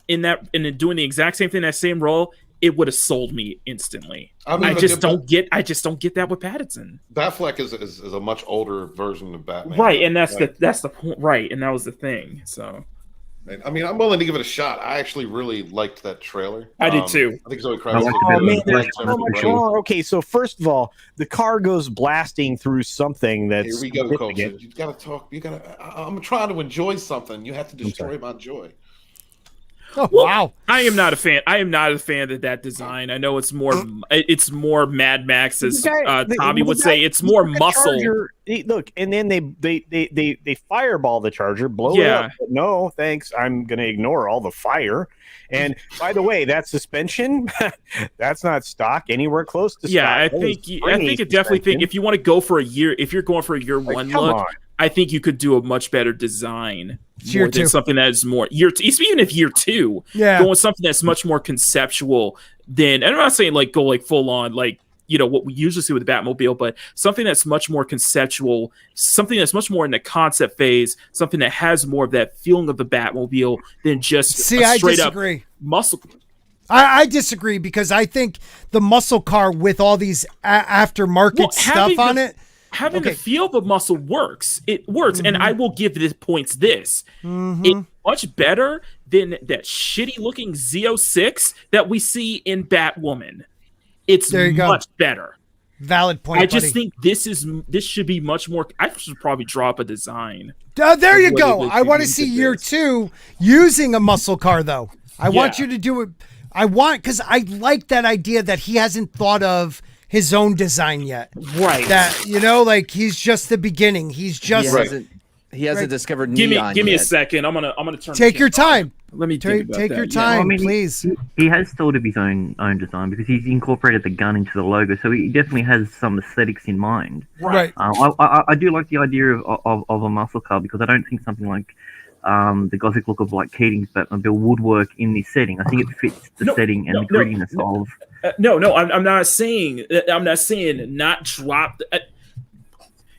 in doing the exact same thing, that same role, it would have sold me instantly. I just don't get that with Pattinson. Batfleck is a much older version of Batman. Right, and that's the point. Right, and that was the thing. So I mean, I'm willing to give it a shot. I actually really liked that trailer. I did too. I think Zoe Kravitz. Oh man, there's so much wrong. Okay, so first of all, the car goes blasting through something that's. Here we go, Coach. You gotta talk. I'm trying to enjoy something. You have to destroy my joy. Oh, wow! I am not a fan. I am not a fan of that design. I know it's more Mad Max, as Tommy would say. It's more muscle. Look, and then they fireball the Charger, blow it up. No, thanks. I'm gonna ignore all the fire. And by the way, that suspension, that's not stock anywhere close to stock. Yeah, I think it definitely if you want to go for a year, if you're going for a year one look, I think you could do a much better design. More than something that is more even if year two, going something that's much more conceptual than, and I'm not saying go full on what we usually see with the Batmobile, but something that's much more conceptual, something that's much more in the concept phase, something that has more of that feeling of the Batmobile than just straight up muscle. I disagree because I think the muscle car with all these aftermarket stuff on it. Having the feel of the muscle works. It works, and I will give this points this. It's much better than that shitty-looking Z06 that we see in Batwoman. It's much better. Valid point. I just think this should be much more. I should probably drop a design. There you go. I want to see year two using a muscle car, though. I want you to do it. Because I like that idea that he hasn't thought of his own design yet. Right. That, he's just the beginning. He's just he hasn't discovered neon. Give me a second. I'm gonna turn. Take your time. Let me take your time, please. He has thought of his own design because he's incorporated the gun into the logo, so he definitely has some aesthetics in mind. Right. I do like the idea of a muscle car because I don't think something like the gothic look of Keating's Batmobile would work in this setting. I think it fits the setting and the grittiness of. I'm not saying not drop.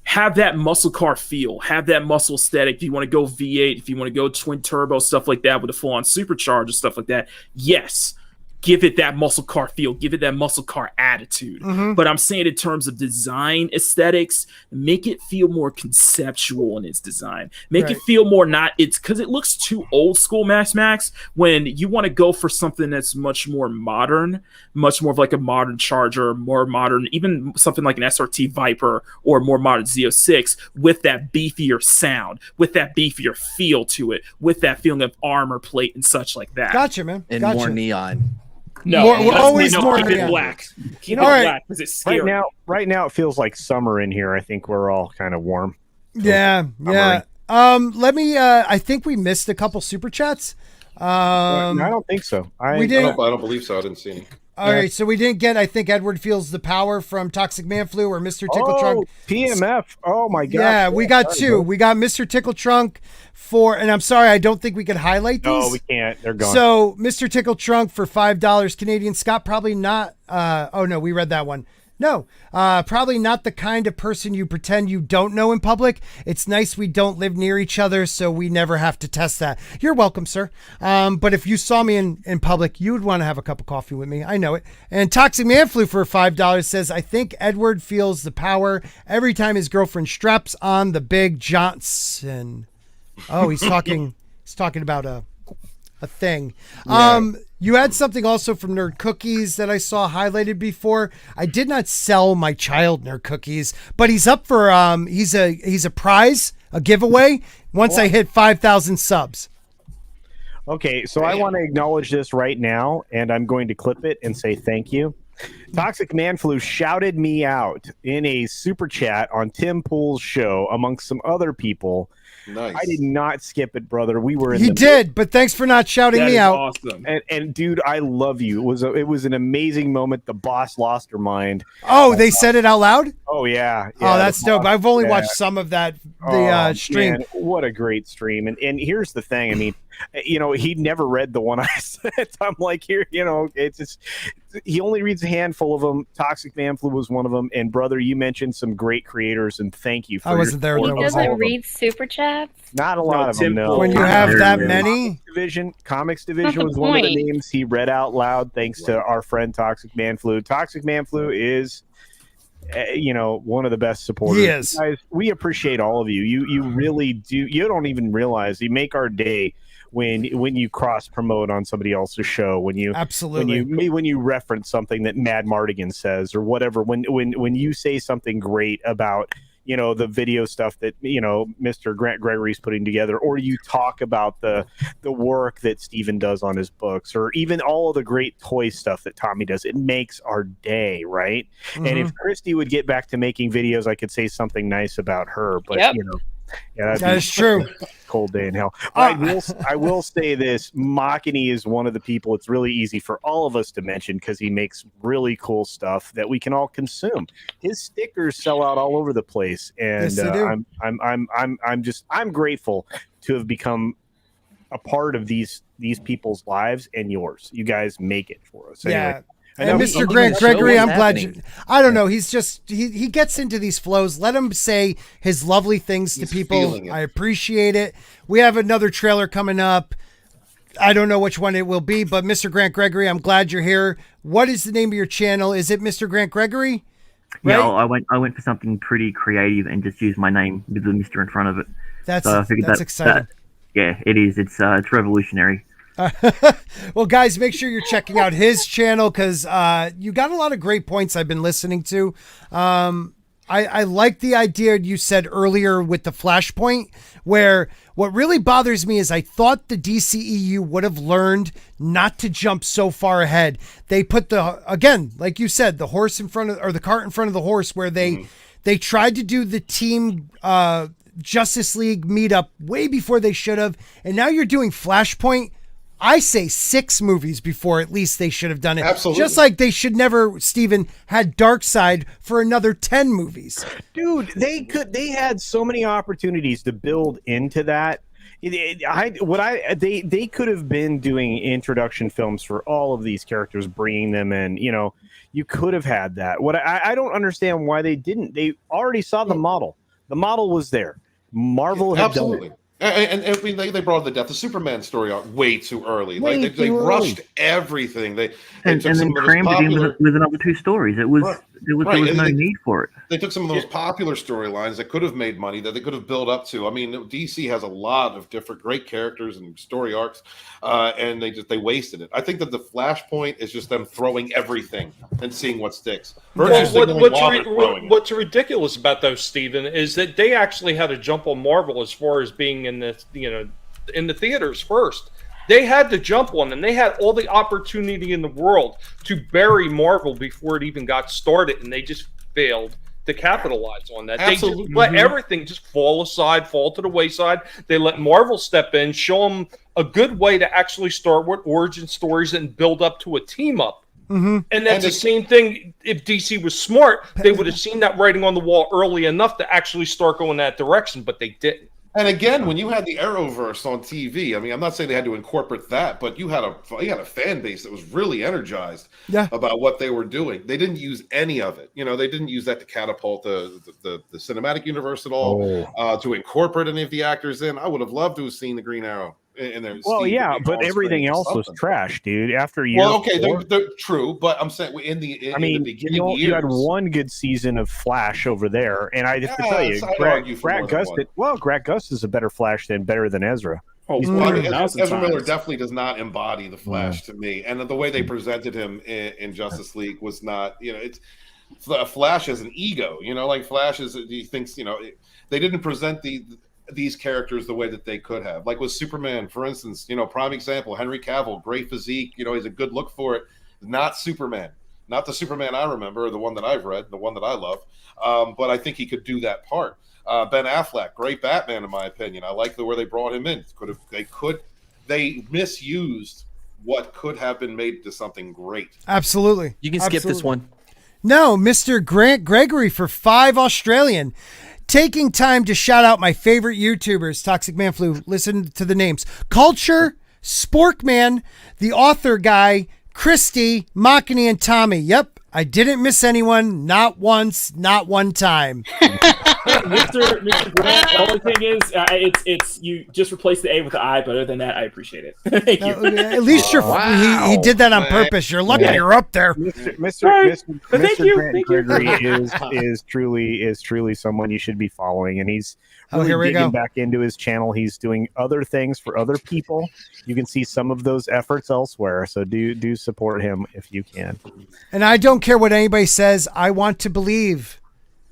Have that muscle car feel. Have that muscle aesthetic. If you want to go V8, if you want to go twin turbo, stuff like that with a full-on supercharger, stuff like that. Yes, give it that muscle car feel. Give it that muscle car attitude. But I'm saying in terms of design aesthetics, make it feel more conceptual in its design. Make it feel more it's because it looks too old school Max when you want to go for something that's much more modern, much more of like a modern Charger, more modern, even something like an SRT Viper or more modern Z06 with that beefier sound, with that beefier feel to it, with that feeling of armor plate and such like that. Gotcha, man. And more neon. No, we're always more. Keep it Yeah. black. Keep All it right. black because it's scary. Right now, it feels like summer in here. I think we're all kind of warm. Yeah. Let me. I think we missed a couple super chats. I don't think so. We didn't. I don't believe so. I didn't see any. All right, so we didn't get. I think Edward feels the power from Toxic Man Flu or Mr. Tickle Trunk. PMF. Oh my god. Yeah, we got two. We got Mr. Tickle Trunk for, and I'm sorry, I don't think we could highlight these. No, we can't. They're gone. So Mr. Tickle Trunk for $5 Canadian. Scott, probably not. Oh no, we read that one. No, probably not the kind of person you pretend you don't know in public. It's nice we don't live near each other, so we never have to test that. You're welcome, sir. But if you saw me in public, you would want to have a cup of coffee with me. I know it. And Toxic Man Flu for $5 says, I think Edward feels the power every time his girlfriend straps on the big Johnson. Oh, he's talking. He's talking about a thing. Yeah. You had something also from Nerd Cookies that I saw highlighted before. I did not sell my child Nerd Cookies, but he's up for he's a prize, a giveaway once I hit 5,000 subs. Okay, so I want to acknowledge this right now, and I'm going to clip it and say thank you. Toxic Man Flu shouted me out in a super chat on Tim Pool's show amongst some other people. Nice. I did not skip it, brother. We were in He did, but thanks for not shouting me out. Awesome. And dude, I love you. It was an amazing moment. The boss lost her mind. Oh, they said it out loud? Oh yeah. Oh, that's dope. I've only watched some of that stream. Man, what a great stream. And here's the thing. I mean, he never read the one I sent. I'm like, here, it's just, he only reads a handful of them. Toxic Man Flu was one of them. And brother, you mentioned some great creators, and thank you for I wasn't there. He doesn't read super chats. Not a lot of them, no. When you have that many, Comics Division was one of the names he read out loud. Thanks to our friend Toxic Man Flu. Toxic Man Flu is, one of the best supporters. He is. Guys, we appreciate all of you. You really do. You don't even realize you make our day when you cross promote on somebody else's show, when you when you reference something that Mad Martigan says or whatever, when you say something great about the video stuff that Mr. Grant Gregory's putting together, or you talk about the work that Steven does on his books, or even all of the great toy stuff that Tommy does, it makes our day, right? Mm-hmm. And if Christy would get back to making videos, I could say something nice about her, but yeah, that is true. Cold day in hell. I will say this: Makini is one of the people it's really easy for all of us to mention because he makes really cool stuff that we can all consume. His stickers sell out all over the place, and yes, they do. I'm grateful to have become a part of these people's lives and yours. You guys make it for us. Yeah. Anyway, And Mr. Grant Gregory, I'm glad I don't know. He's just, he gets into these flows. Let him say his lovely things to people. I appreciate it. We have another trailer coming up. I don't know which one it will be, but Mr. Grant Gregory, I'm glad you're here. What is the name of your channel? Is it Mr. Grant Gregory? Right? Yeah, I went for something pretty creative and just used my name with the Mr. in front of it. That's exciting. Yeah, it is. It's revolutionary. Well, guys, make sure you're checking out his channel because you got a lot of great points I've been listening to. I like the idea you said earlier with the Flashpoint, where what really bothers me is I thought the DCEU would have learned not to jump so far ahead. They put again, like you said, the horse in front of, or the cart in front of the horse, where they tried to do the team Justice League meetup way before they should have, and now you're doing Flashpoint. I say 6 movies before at least they should have done it. Absolutely. Just like they should never, Steven, had Darkseid for another 10 movies. Dude, they had so many opportunities to build into that. They could have been doing introduction films for all of these characters, bringing them in. You could have had that. What I don't understand why they didn't. They already saw the model. The model was there. Marvel had done it. And I mean, they brought the death of Superman story out way too early. They rushed everything. They and then crammed it in with another 2 stories. There was no need for it. They took some of those popular storylines that could have made money, that they could have built up to. I mean, DC has a lot of different great characters and story arcs, and they wasted it. I think that the Flashpoint is just them throwing everything and seeing what sticks. What's ridiculous about those, Steven, is that they actually had a jump on Marvel as far as being in the theaters first. They had to jump on them. They had all the opportunity in the world to bury Marvel before it even got started, and they just failed to capitalize on that. Absolutely. They just let everything just fall to the wayside. They let Marvel step in, show them a good way to actually start with origin stories and build up to a team up. And that's the same thing. If DC was smart, they would have seen that writing on the wall early enough to actually start going that direction, but they didn't. And again, when you had the Arrowverse on TV, I mean, I'm not saying they had to incorporate that, but you had a fan base that was really energized about what they were doing. They didn't use any of it. You know, they didn't use that to catapult the cinematic universe at all, to incorporate any of the actors in. I would have loved to have seen the Green Arrow in there. Well, yeah, but everything else was trash, dude. After year they're true, but I'm saying in the beginning years, you had one good season of Flash over there, and I have to tell you, Grant Gust is a better Flash than Ezra. Ezra Miller definitely does not embody the Flash to me, and the way they presented him in Justice League was not. You know, it's Flash as an ego. You know, like Flash he thinks. You know, they didn't present these characters the way that they could have. Like with Superman, for instance, you know, prime example, Henry Cavill, great physique, you know, he's a good look for it. Not Superman. Not the Superman I remember, or the one that I've read, the one that I love. But I think he could do that part. Ben Affleck, great Batman in my opinion. I like where they brought him in. They misused what could have been made to something great. Absolutely. You can skip this one. No, Mr. Grant Gregory for $5 Australian. Taking time to shout out my favorite YouTubers, Toxic Man Flu. Listen to the names. Culture, Sporkman, the author guy, Christy, Machini, and Tommy. Yep, I didn't miss anyone. Not once, not one time. Mr. Grant, the only thing is, it's you just replace the A with the I, but other than that, I appreciate it. Thank you. At least he did that on purpose. You're lucky you're up there. Mr. Grant Gregory is truly someone you should be following, and he's really digging back into his channel. He's doing other things for other people. You can see some of those efforts elsewhere, so do support him if you can. And I don't care what anybody says. I want to believe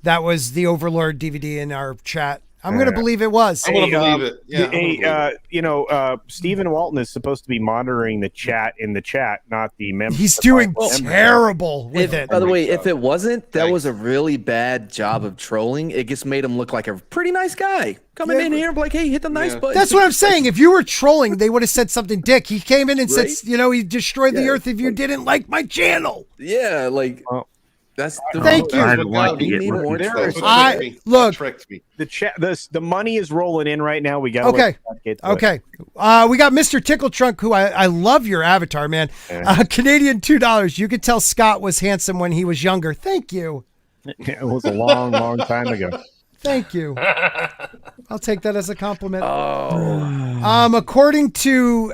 that was the Overlord DVD in our chat. I'm going to believe it was. I'm going to believe it. Yeah, Stephen Walton is supposed to be monitoring the chat in the chat, not the members. He's doing terrible with it. By the way, if it wasn't, that was a really bad job of trolling. It just made him look like a pretty nice guy. Coming in here, like, hey, hit the nice button. That's what I'm saying. If you were trolling, they would have said something dick. He came in and said, you know, he destroyed the earth if you didn't like my channel. Yeah, like... That's thank you. Look, the chat. The money is rolling in right now. We got okay. We got Mr. Tickle Trunk, who I love your avatar, man. Canadian $2. You could tell Scott was handsome when he was younger. Thank you. It was a long time ago. Thank you. I'll take that as a compliment. According to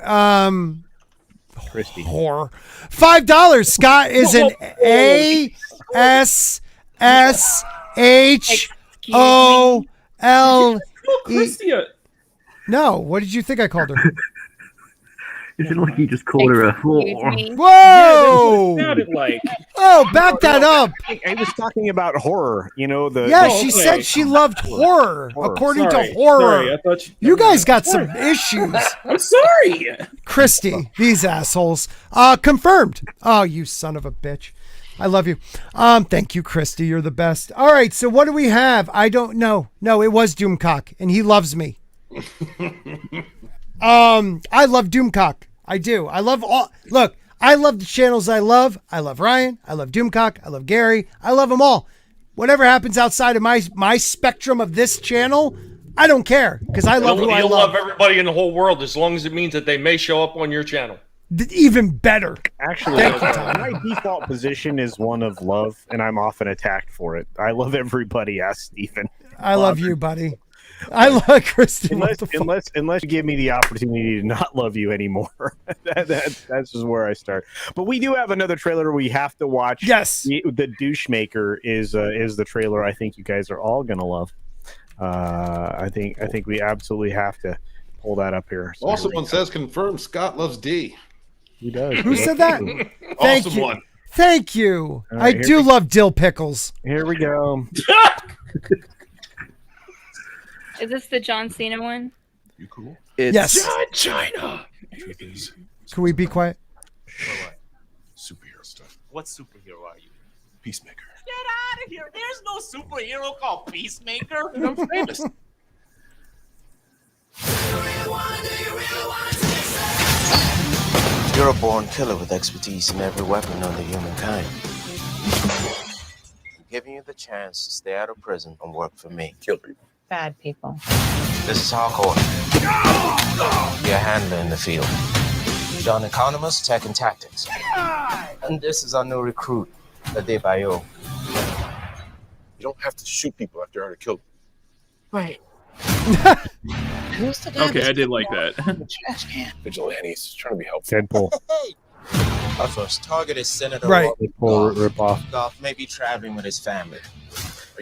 Christy. Whore. $5. Scott is an ASSHOLE. No, what did you think I called her? It sounded like you just called her a whore. Whoa! Yeah, sounded like. Oh, back that up. I was talking about horror. You know she said she loved horror. According to horror, you guys got some issues. I'm sorry, Christy. These assholes. Confirmed. Oh, you son of a bitch. I love you. Thank you, Christy. You're the best. All right. So what do we have? I don't know. No, it was Doomcock, and he loves me. I love Doomcock. I do. I love I love the channels I love. I love Ryan. I love Doomcock. I love Gary. I love them all. Whatever happens outside of my spectrum of this channel, I don't care because I love who I love. You'll love everybody in the whole world as long as it means that they may show up on your channel. Even better. Actually, my default position is one of love, and I'm often attacked for it. I love everybody. Ask Stephen. I love you, buddy. I love Kristen. Unless you give me the opportunity to not love you anymore. That's just where I start. But we do have another trailer we have to watch. Yes. The Douchemaker is the trailer I think you guys are all gonna love. I think we absolutely have to pull that up here. So awesome one says confirmed Scott loves D. He does. Who said that? Thank awesome you. One. Thank you. Right, I do love dill pickles. Here we go. Is this the John Cena one? You cool? It's yes. China. Truth is, Can we be quiet? superhero stuff. What superhero are you? Peacemaker. Get out of here. There's no superhero called Peacemaker. I'm famous. You're a born killer with expertise in every weapon known to humankind. I'm giving you the chance to stay out of prison and work for me. Kill people. Bad people. This is hardcore. Be a handler in the field. John Economist, Tech and Tactics. And this is our new recruit, Adebayo. You don't have to shoot people after you already killed them. Right. Okay, I did like that. Vigilantes trying to be helpful. Deadpool. Our first target is Senator Right. Deadpool rip-off. Goff may be traveling with his family.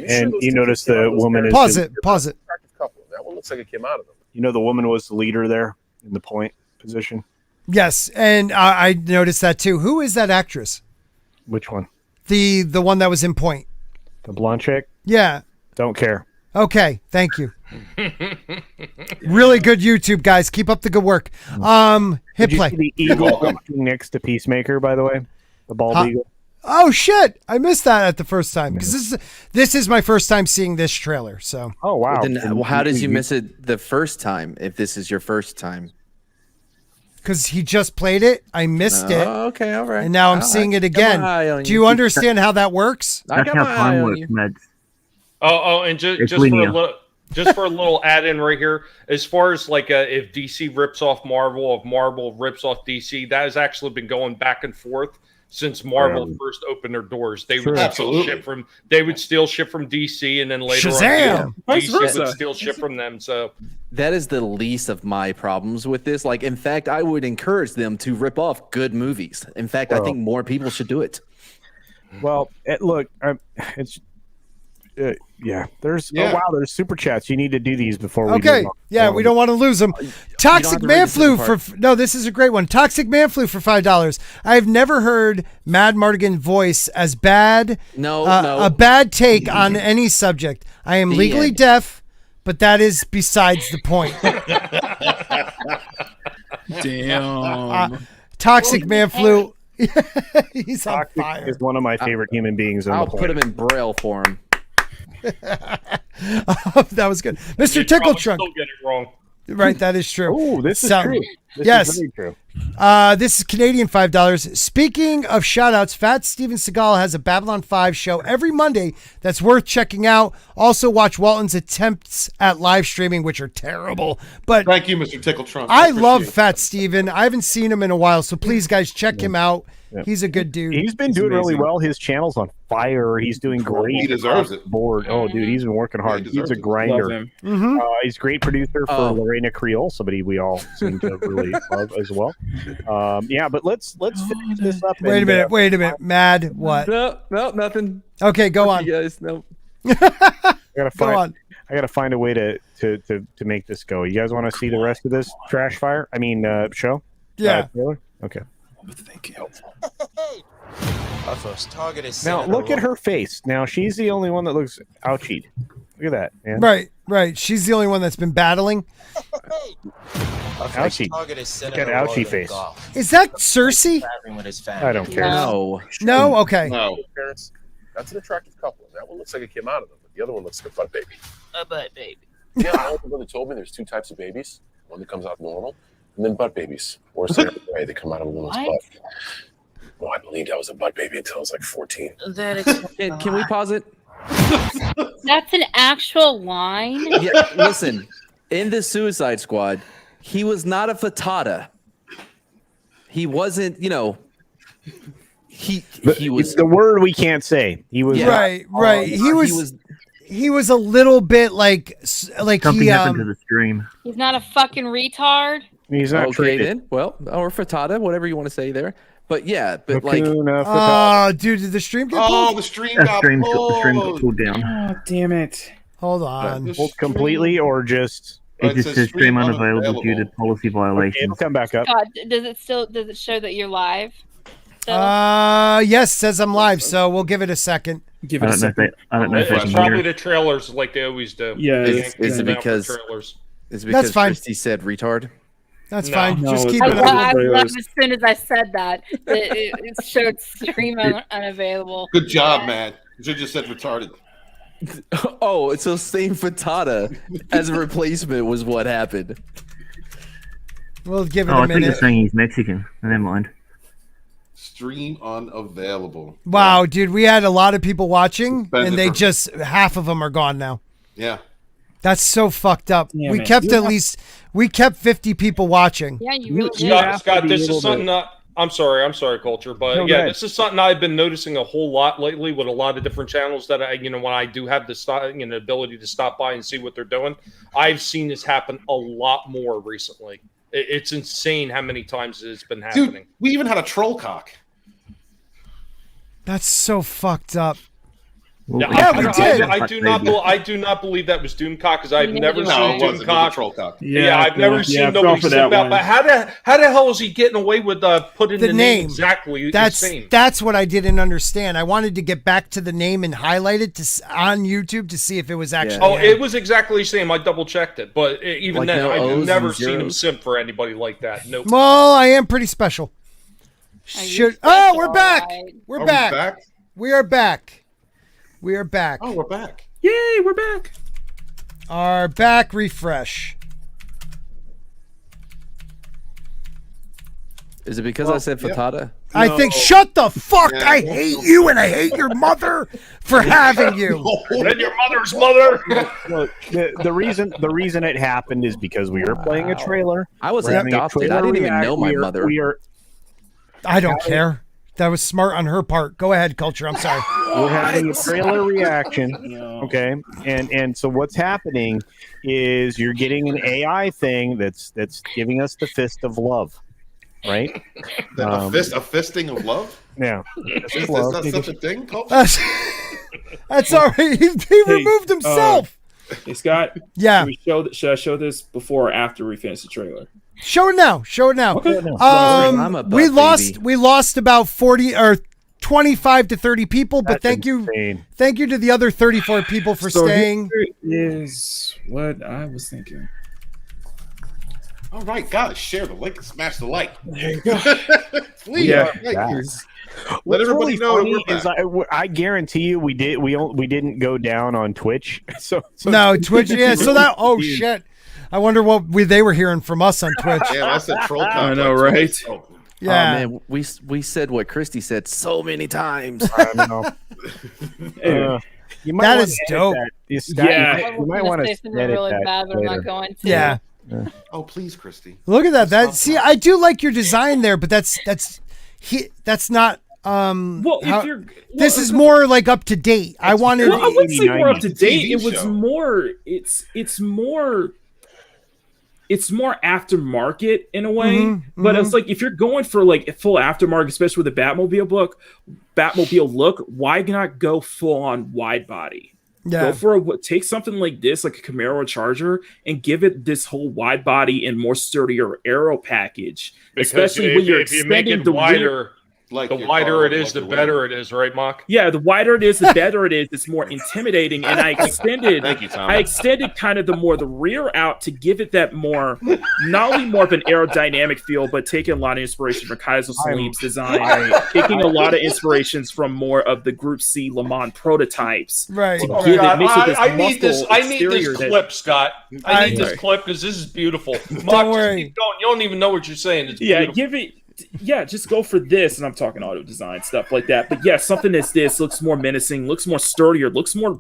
And you notice the woman is Pause it. Pause it. Couple. That one looks like it came out of them. You know the woman was the leader there in the point position. Yes, and I noticed that too. Who is that actress? Which one? The one that was in Point. The blonde chick? Yeah. Don't care. Okay. Thank you. Really good YouTube, guys. Keep up the good work. Hit Did you play. see the eagle walking next to Peacemaker, by the way? The bald eagle. Oh shit! I missed that at the first time because this is my first time seeing this trailer. So. Oh wow! Then how did you miss it the first time? If this is your first time. Because he just played it, I missed it. Oh, okay, all right. And now I'm All seeing right. it Got my eye again. on Do you. you understand how that works? That's how time works, Meds. And It's just for a linear. little. Just for a little add-in right here, as far as like if DC rips off Marvel, if Marvel rips off DC, that has actually been going back and forth since Marvel first opened their doors. They would steal shit from DC, and then later Shazam! on, Vice DC versa. would steal shit from them. So That is the least of my problems with this. Like, in fact, I would encourage them to rip off good movies. In fact, I think more people should do it. Well, look, it's yeah. There's there's super chats. You need to do these before we. Okay, move on. yeah, we don't want to lose them. Toxic have to Man read this Flu apart. for no, this is a great one. Toxic Man Flu for $5. I've never heard Mad Mardigan voice as bad. No, a bad take on any subject. I am The legally end. deaf, but that is besides the point. Damn. Toxic Man Flu. He's on Toxic fire. is one of my favorite human beings. I'll put him in Braille for him. That was good. Mr. you'd Tickle probably Trunk. still get it wrong. Right, that is true. Oh, this is So- true. This yes. is very true. This is Canadian $5. Speaking of shout outs, Fat Steven Seagal has a Babylon 5 show every Monday that's worth checking out. Also, watch Walton's attempts at live streaming, which are terrible. But Thank you, Mr. Tickle Trump. I appreciate love it. Fat Steven. I haven't seen him in a while, so please, guys, check him out. Yeah. He's a good dude. He's been doing really well. His channel's on fire. He's doing great. He deserves across it. the board. Oh, dude, he's been working hard. he He's a deserves it. grinder. Love him. Mhm. He's a great producer for Lorena Creole, somebody we all seem to really love as well. Yeah, but let's finish this up. Wait a and, minute. Wait a minute. Mad, what? No, Uh, nothing. Okay, go on. You guys, no. I gotta Go find. on. I gotta find a way to make this go. You guys want to see the rest of this trash fire? I mean, show. Yeah. Trailer? Okay. Thank you. Our first target is Now Senator look at her face. Now she's the only one that looks ouchied. Look at that, man. Right, right. She's the only one that's been battling. Our first Ouchie. target is Look Senator at ouchie Roland face. Goff, Is that Cersei? traveling with his family. I don't care. No. No? Okay. No. Parents, that's an attractive couple. That one looks like it came out of them, but the other one looks like a butt baby. A butt baby. Yeah, my older brother told me there's two types of babies. One that comes out normal, and then butt babies. Worse than the way they come out of a woman's What? butt. Well, I believed I was a butt baby until I was like 14. That is. Can we pause it? That's an actual line. Yeah, listen. In the Suicide Squad, he was not a fatata. He wasn't, he was the word we can't say. He was Yeah. Right, right. He was a little bit like Something he happened to the stream. He's not a fucking retard. He's not okay traded. then. Well, or fatata, whatever you want to say there. But yeah, but Hakuna Matata. Oh, dude, did the stream get Oh, pulled? the stream That got stream got pulled. pulled down. Oh, damn it. Hold on. Pulled completely or just It It just says says stream stream unavailable due to unavailable. policy it'll violations. come back up. God, does it show that you're live? So, Yes, says I'm live, so we'll give it a second. Give I it a don't know if second. they, I don't know if they It's can probably hear. the trailers like they always do. Yeah, They Is yank it them out for because- trailers. it's because fine. Christy said retard. That's fine. No, Just keep I it love up. as soon as I said that, it showed stream unavailable. Good job, man. You should have just said retarded. Oh, so same frittata as a replacement was what happened. We'll give it Oh, a I think you're minute. saying he's Mexican. Never mind. Stream unavailable. Wow, dude, we had a lot of people watching, Suspended and they for- just half of them are gone now. Yeah. That's so fucked up. Yeah, we man. kept You at have- least 50 people watching. Yeah, you really did. Scott, this is something I'm sorry, Culture, but No, yeah, go ahead. this is something I've been noticing a whole lot lately with a lot of different channels that I, when I do have the ability to stop by and see what they're doing. I've seen this happen a lot more recently. It's insane how many times it's been happening. Dude, we even had a troll cock. That's so fucked up. Yeah, we did. I do not believe that was Doomcock because I've never No, seen it wasn't. It was a Doomcock. troll cock. Yeah, I've never seen I fell nobody for slip that out. one. But how the hell is he getting away with putting The the name. exactly That's the same? that's what I didn't understand. I wanted to get back to the name and highlight it on YouTube to see if it was actually. Oh, him. it was exactly the same. I double checked it, but even Like then, no O's I've and never seen him zeros? simp for anybody like that. Nope. Well, I am pretty special. Oh, we're back. We're Are we back. back? We are back. We are back. Oh, we're back. Yay, we're back. Our back refresh. Is it because I said frittata? I think. Shut the fuck! I hate you, and I hate your mother for having you. And your mother's mother. Look, the reason it happened is because we were playing a trailer. I was We're having a adopted. I trailer didn't even react. know my mother. I don't care. That was smart on her part. Go ahead, Culture. I'm sorry. We're having a trailer reaction, okay? And so what's happening is you're getting an AI thing that's giving us the fist of love, right? A fisting of love? Yeah. Is that such a thing, Culture? That's all right. He removed himself. Hey, Scott. Yeah. Should I show this before or after we finish the trailer? Show it now. Show it now. Okay. I'm a butt We baby. lost about 40 or 25 to 30 people, but That's thank insane. you to the other 34 people for staying. Here is what I was thinking. All right, guys, share the link and smash the like. There you go. Please. Yeah. Let What's everybody really know funny that we're is I guarantee you we didn't go down on Twitch. So No, Twitch. Yeah, so that. Oh shit! I wonder what they were hearing from us on Twitch. Yeah, that's a troll. I know, right? Yeah. Oh, man, we said what Christy said so many times. I know. You might That wanna is edit dope. that. I You was might gonna want say to something edit really that bad, but I'm later. not going to. Yeah. Oh, please, Christy. Look at that. That see, I do like your design there, but that's not. Well, how- if you're this is more like up to date. I wanted. Well, I wouldn't say more up to date. TV It was show. more. It's more aftermarket in a way. But it's like if you're going for like a full aftermarket, especially with the Batmobile look, why not go full on wide body? Yeah. Go for take something like this, like a Camaro Charger, and give it this whole wide body and more sturdier aero package. Especially when you're if you make extending it the wider, Like the your wider car, it is, like the the better it is, right, Mock? Yeah, the wider it is, the better it is. It's more intimidating, and I extended. Thank you, Tom. I extended kind of the rear out to give it that more, not only more of an aerodynamic feel, but taking a lot of inspiration from Kaiser Salim's design, taking a lot of inspirations from more of the Group C Le Mans prototypes. Right. To Oh, give God, it, mix with this I need this. muscle I need exterior this that- clip, Scott. I need Sorry. this clip because this is beautiful. Mock, Don't just worry. keep going. You don't even know what you're saying. It's Yeah, beautiful. give it. Yeah, just go for this, and I'm talking auto design stuff like that. But yeah, something that's this looks more menacing, looks more sturdier, looks more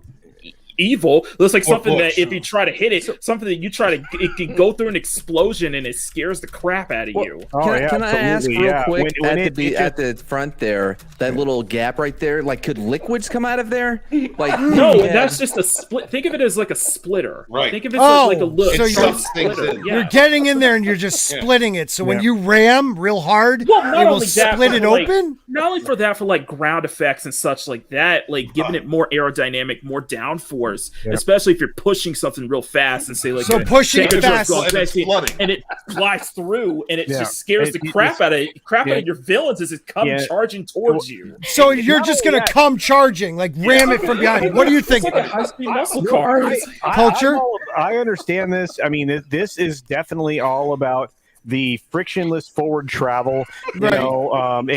evil. Looks like More something bush. that if you try to hit it, something that you try to, it can go through an explosion and it scares the crap out of you. Oh, Can I ask absolutely, real yeah. quick When at the front there, that little gap right there? Like, could liquids come out of there? Like, No, yeah. that's just a split. Think of it as like a splitter. Right. Think of it Oh, as like a look. so It you're- sucks things splitter. in. Yeah. You're getting in there and you're just splitting it. So when Yeah. you ram real hard, Well, not it will only that, split but it like- open. Not only for that, for like ground effects and such like that, like giving it more aerodynamic, more downforce, especially if you're pushing something real fast and say like So a pushing tanker it truck's fast. going And it's fast, flooding. and it flies through, and it Yeah. just scares the crap out of your villains as it comes Yeah. charging towards you. So you're just gonna come charging, like ram it from behind. What do you think? It's like a high-speed muscle car. Culture? I understand this. I mean, this is definitely all about the frictionless forward travel, and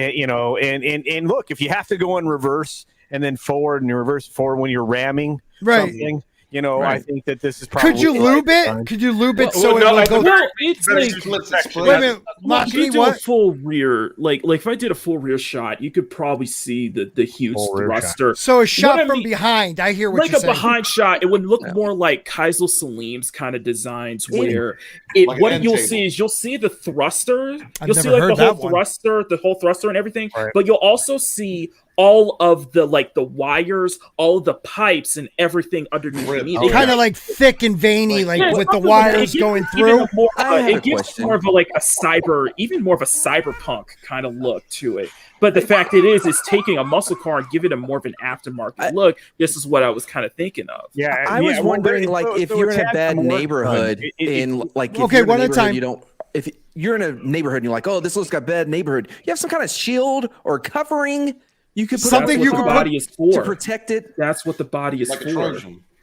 look, if you have to go in reverse and then forward and reverse forward when you're ramming something, I think that this is probably. Could you lube it? Could you lube it so it will go? It's like, wait a minute, if you do a full rear, like if I did a full rear shot, you could probably see the huge thruster. So a shot from behind. I hear what like you're a saying. behind shot, it would look more like Kaiser Salim's kind of designs, where Like what an you'll end see is you'll see the thruster, I've you'll see never like heard the that whole thruster and everything, Right. but you'll also see all of the the wires, all of the pipes and everything underneath. Kind of like thick and veiny, like Yeah, with the something wires going through. It gives more of a even more of a cyberpunk kind of look to it. But the fact it's taking a muscle car and giving it more of an aftermarket look. This is what I was kind of thinking of. Yeah, I was wondering, like, if you're in a bad neighborhood, if you're in a neighborhood and you're like, oh, this looks like a bad neighborhood, you have some kind of shield or covering you could put Something you the could body is for to protect it. That's what the body is for.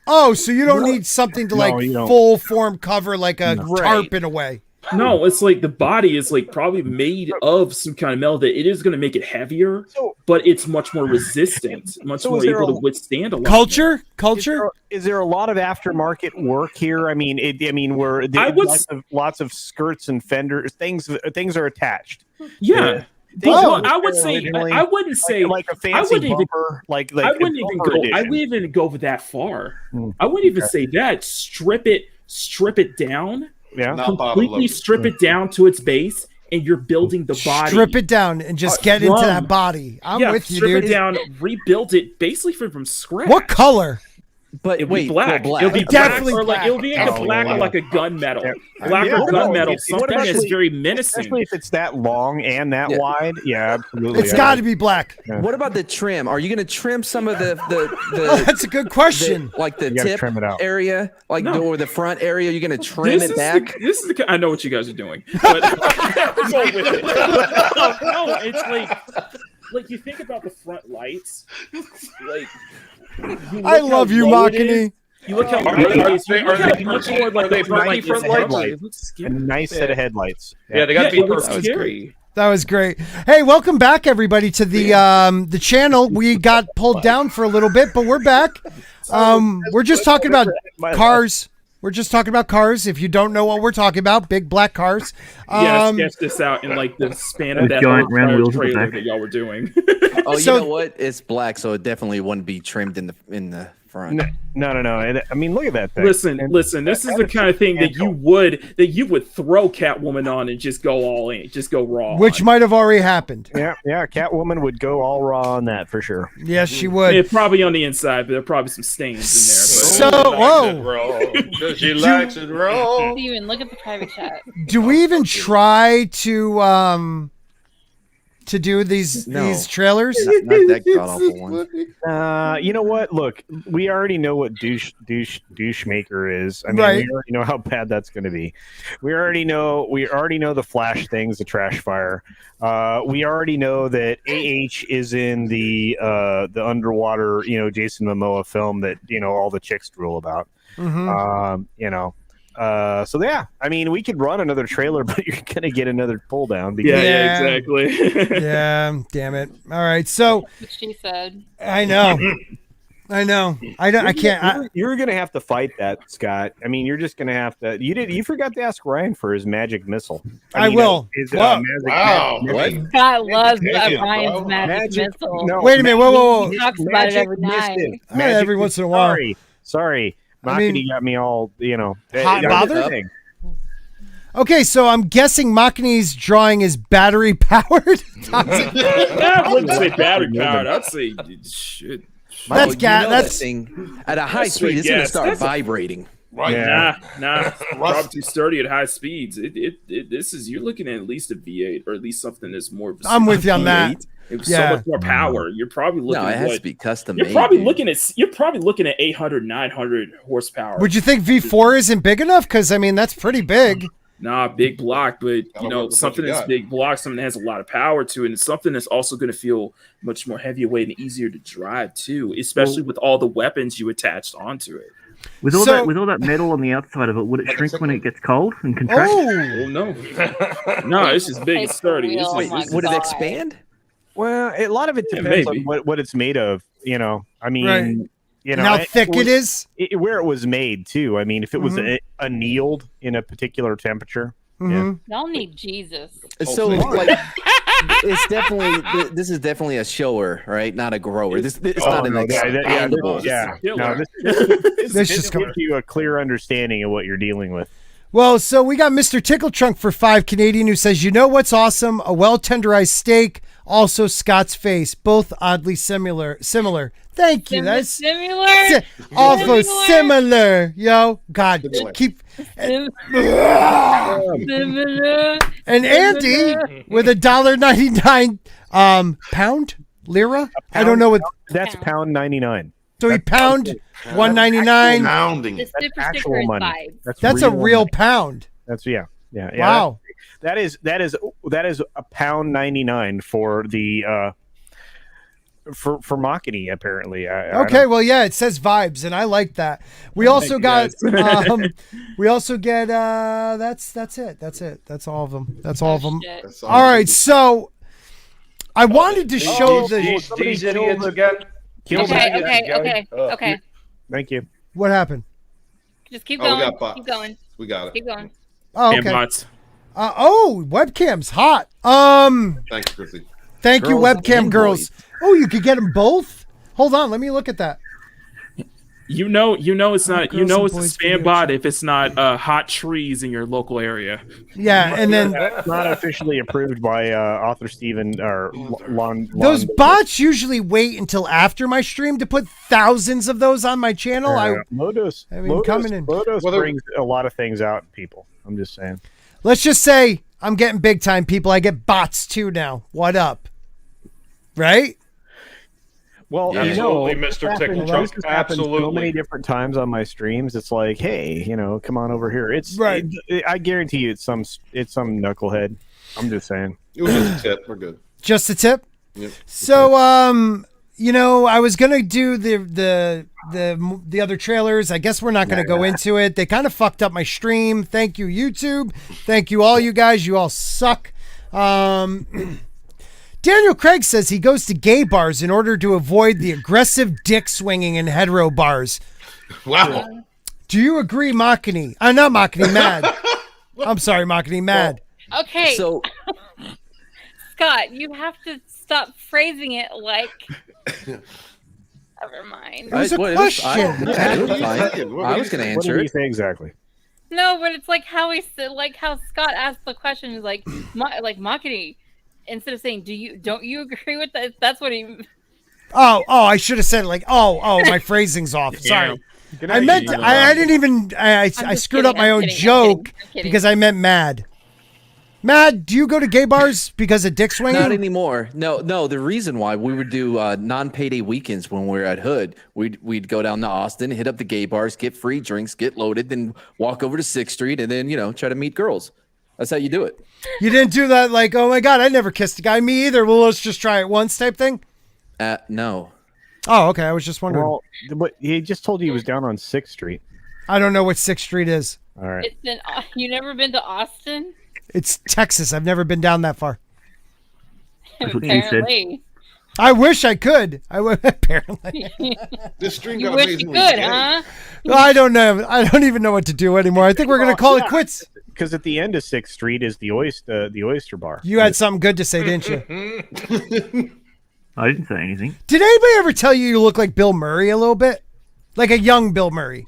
Oh, so you don't need something to full form cover like a tarp in a way. No, it's like the body is like probably made of some kind of metal that it is going to make it heavier, but it's much more resistant, much more able to withstand a lot. Culture. Is there a lot of aftermarket work here? I mean, where lots of skirts and fenders, things are attached. Yeah. I would say I wouldn't say like a fancy bumper, like I wouldn't even go. I wouldn't even go that far. I wouldn't even say that. Strip it down. Yeah, completely strip it down to its base, and you're building the body. Strip it down and just get into that body. I'm with you, dude. Strip it down, rebuild it basically from scratch. What color? But it'll be black. It'll be definitely black, or like it'll be like a black or like a gunmetal. Black or gunmetal, something that's very menacing. Especially if it's that long and that wide. Yeah, absolutely. It's got to be black. Yeah. What about the trim? Are you going to trim some of the Oh, that's a good question. Like the tip area, or the front area? You're going to trim it back? I know what you guys are doing. But go with it. No, it's like you think about the front lights, like. I love you, Makini. You look how much more like they front headlights. A nice set of headlights. Yeah, they got to be scary. That was great. Hey, welcome back, everybody, to the channel. We got pulled down for a little bit, but we're back. We're just talking about cars. We're just talking about cars. If you don't know what we're talking about, big black cars. Sketch this out in like the span of that giant round wheels trailer that y'all were doing. Oh, you know what? It's black, so it definitely wouldn't be trimmed in the front. No. I mean, look at that thing. Listen. This is the kind of thing that you would throw Catwoman on and just go all in, just go raw. Which might have already happened. Yeah. Catwoman would go all raw on that for sure. Yes, she would. It's probably on the inside, but there are probably some stains in there. But she likes it raw. Steven, look at the private chat. Do we even try to do these trailers? Not that god awful one. You know what? Look, we already know what douchemaker is. I mean, Right. we already know how bad that's going to be. We already know the Flash things, the trash fire. We already know that AH is in the underwater, Jason Momoa film that all the chicks drool about. Mm-hmm. So yeah, I mean, we could run another trailer, but you're gonna get another pull down. Yeah, exactly. Yeah, damn it. All right, so What she said. I know. I can't. You're gonna have to fight that, Scott. I mean, you're just gonna have to. You forgot to ask Ryan for his magic missile. I will. Wow. What? Scott loves Ryan's magic missile. No, Wait a minute. Whoa. He talks about it every night. Every once in a while. Sorry. I mean, Makini got me all, hot and bothered. Okay, so I'm guessing Makini's drawing is battery powered. I wouldn't say battery powered. I'd say shit. That's that's at a high speed. It's gonna start vibrating. Right. Yeah. Nah. Probably too sturdy at high speeds. This is you're looking at least a V8 or at least something that's more. Of a I'm with you on that. It's so much more power. You're probably looking. No, it has at to be custom. You're probably looking at 800, 900 horsepower. Would you think V4 isn't big enough? Because I mean, that's pretty big. Nah, big block, but something that's big block, something that has a lot of power to it, and something that's also going to feel much more heavyweight and easier to drive too, especially with all the weapons you attached onto it. With all that metal on the outside of it, would it shrink when it gets cold and contract? Oh no, no, it's just big and sturdy. Would it expand? Well, a lot of it depends on what it's made of. You know, I mean, Right. you And know, how thick it is? where it was made too. I mean, if it was Mhm. annealed in a particular temperature, Y'all need Jesus. So like, it's definitely this is definitely a shower, right? Not a grower. It's not an expandable. This just gives you a clear understanding of what you're dealing with. Well, so we got Mr. Tickle Trunk for 5 Canadian who says, you know what's awesome? A well-tenderized steak, also Scott's face, both oddly similar. Thank you. That's Similar. awful similar. Yo, God, keep. Similar. And Andy with $1.99 pound lira. I don't know what. That's pound 99. So he pound $1.99. Pounding. The super actual sticker is money. vibes. That's a real money. pound. That's yeah. Wow. That is a pound 99 for the for Makini apparently. Okay, well, yeah, it says vibes, and I like that. We also got, we also get, that's it. That's all of them. That's all of them. All right, so I wanted to show These idiots again. Okay. Thank you. What happened? Just keep Oh, we going. got bots. Keep going. We got it. Keep going. Oh, okay. Webcam's hot. Thanks, Chrissy. Thank you, Girls webcam and girls. Oh, you could get them both? Hold on, let me look at that. You know it's not. You Girls know and it's a boys spam video bot if it's not hot trees in your local area. Yeah, and then That's not officially approved by author Steven or those bots usually wait until after my stream to put thousands of those on my channel. Lodos coming in. Lodos brings a lot of things out in people. I'm just saying. Let's just say I'm getting big time, people. I get bots too now. What up? Right? Well, Absolutely, Mr. Tickle Trunk. This has happened so Absolutely. many different times on my streams. It's like, hey, come on over here. It's right. I guarantee you, it's some knucklehead. I'm just saying. It was just a tip. We're good. Just a tip. Yep. So, I was gonna do the other trailers. I guess we're not gonna go into it. They kind of fucked up my stream. Thank you, YouTube. Thank you, all you guys. You all suck. Daniel Craig says he goes to gay bars in order to avoid the aggressive dick swinging in hetero bars. Wow. Do you agree, Makini? Not Makini, Mad. I'm sorry, Makini, Mad. Okay. So, Scott, you have to stop phrasing it like. Never mind. It was a question. I was going to answer What did he it. say exactly? No, but it's like how he said, like how Scott asked the question is like, like Makini. Instead of saying, don't you agree with that? That's what he. Oh, I should have said it like, my phrasing's off. Sorry. I meant I didn't even I screwed up my own joke because I meant Mad. Mad, do you go to gay bars because of dick swinging? Not anymore. No. The reason why we would do non-payday weekends when we were at Hood, we'd go down to Austin, hit up the gay bars, get free drinks, get loaded, then walk over to 6th Street, and then try to meet girls. That's how you do it. You didn't do that like, oh my God, I never kissed a guy. Me either. Well, let's just try it once type thing? No. Oh, okay. I was just wondering. Well, but he just told you he was down on 6th Street. I don't know what 6th Street is. All right. You never been to Austin? It's Texas. I've never been down that far. Apparently. I wish I could. I would apparently. This stream You got wish you amazingly could, gay. huh? I don't know. I don't even know what to do anymore. I think we're gonna call it quits. Because at the end of 6th Street is the oyster bar. You had something good to say, didn't you? I didn't say anything. Did anybody ever tell you look like Bill Murray a little bit? Like a young Bill Murray?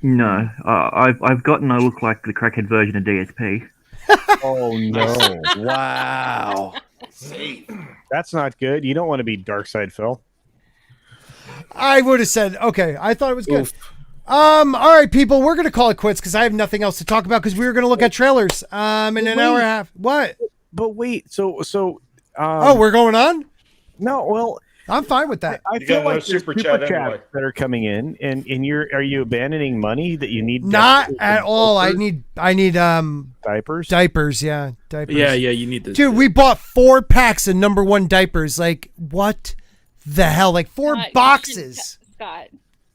No, I've gotten. I look like the crackhead version of DSP. Oh no! Wow. That's not good. You don't want to be Darkside Phil. I would have said, okay. I thought it was good. All right, people, we're gonna call it quits because I have nothing else to talk about because we were gonna look at trailers. In an hour and a half. What? But wait, so we're going on? No, well, I'm fine with that. I feel like super chats that are coming in, and are you abandoning money that you need? Not at all. I need diapers. Diapers, yeah, diapers. Yeah, you need this. Dude, we bought 4 packs of #1 diapers. Like, what the hell? Like 4 boxes. Scott.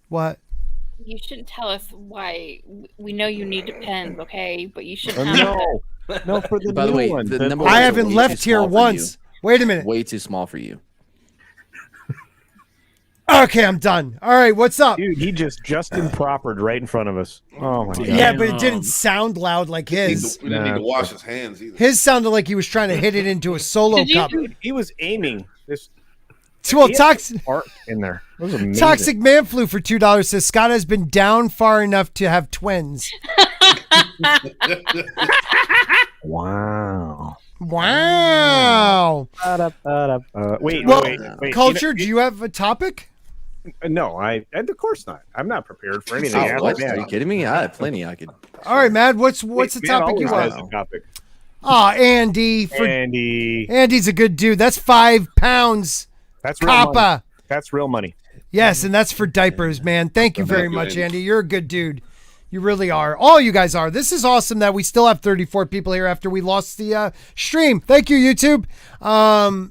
What? You shouldn't tell us why. We know you need depends, okay? But you shouldn't have No, for the By the new way, one. the The- number I ones are haven't way left too here small for once. Wait a minute. Way too small for you. Okay, I'm done. All right, what's up? Dude, he just Justin Propered right in front of us. Oh my god. Yeah, but it didn't sound loud like his. We didn't need to wash his hands either. His sounded like he was trying to hit it into a solo cup. Dude, he was aiming this. Well, he had Toxic art in there. It was amazing. Toxic Man Flu for $2 says Scott has been down far enough to have twins. Wow. Wow. Wait, Well, wait. Culture, do you have a topic? No, of course not. I'm not prepared for anything. Oh, what? Are you kidding me? I have plenty. I could. All right, Mad. What's the topic you want? Oh, Andy. Andy's a good dude. That's £5. That's real money. Kappa. That's real money. Yes, and that's for diapers, man. Thank you very much, Andy. You're a good dude. You really are. All you guys are. This is awesome that we still have 34 people here after we lost the stream. Thank you, YouTube. That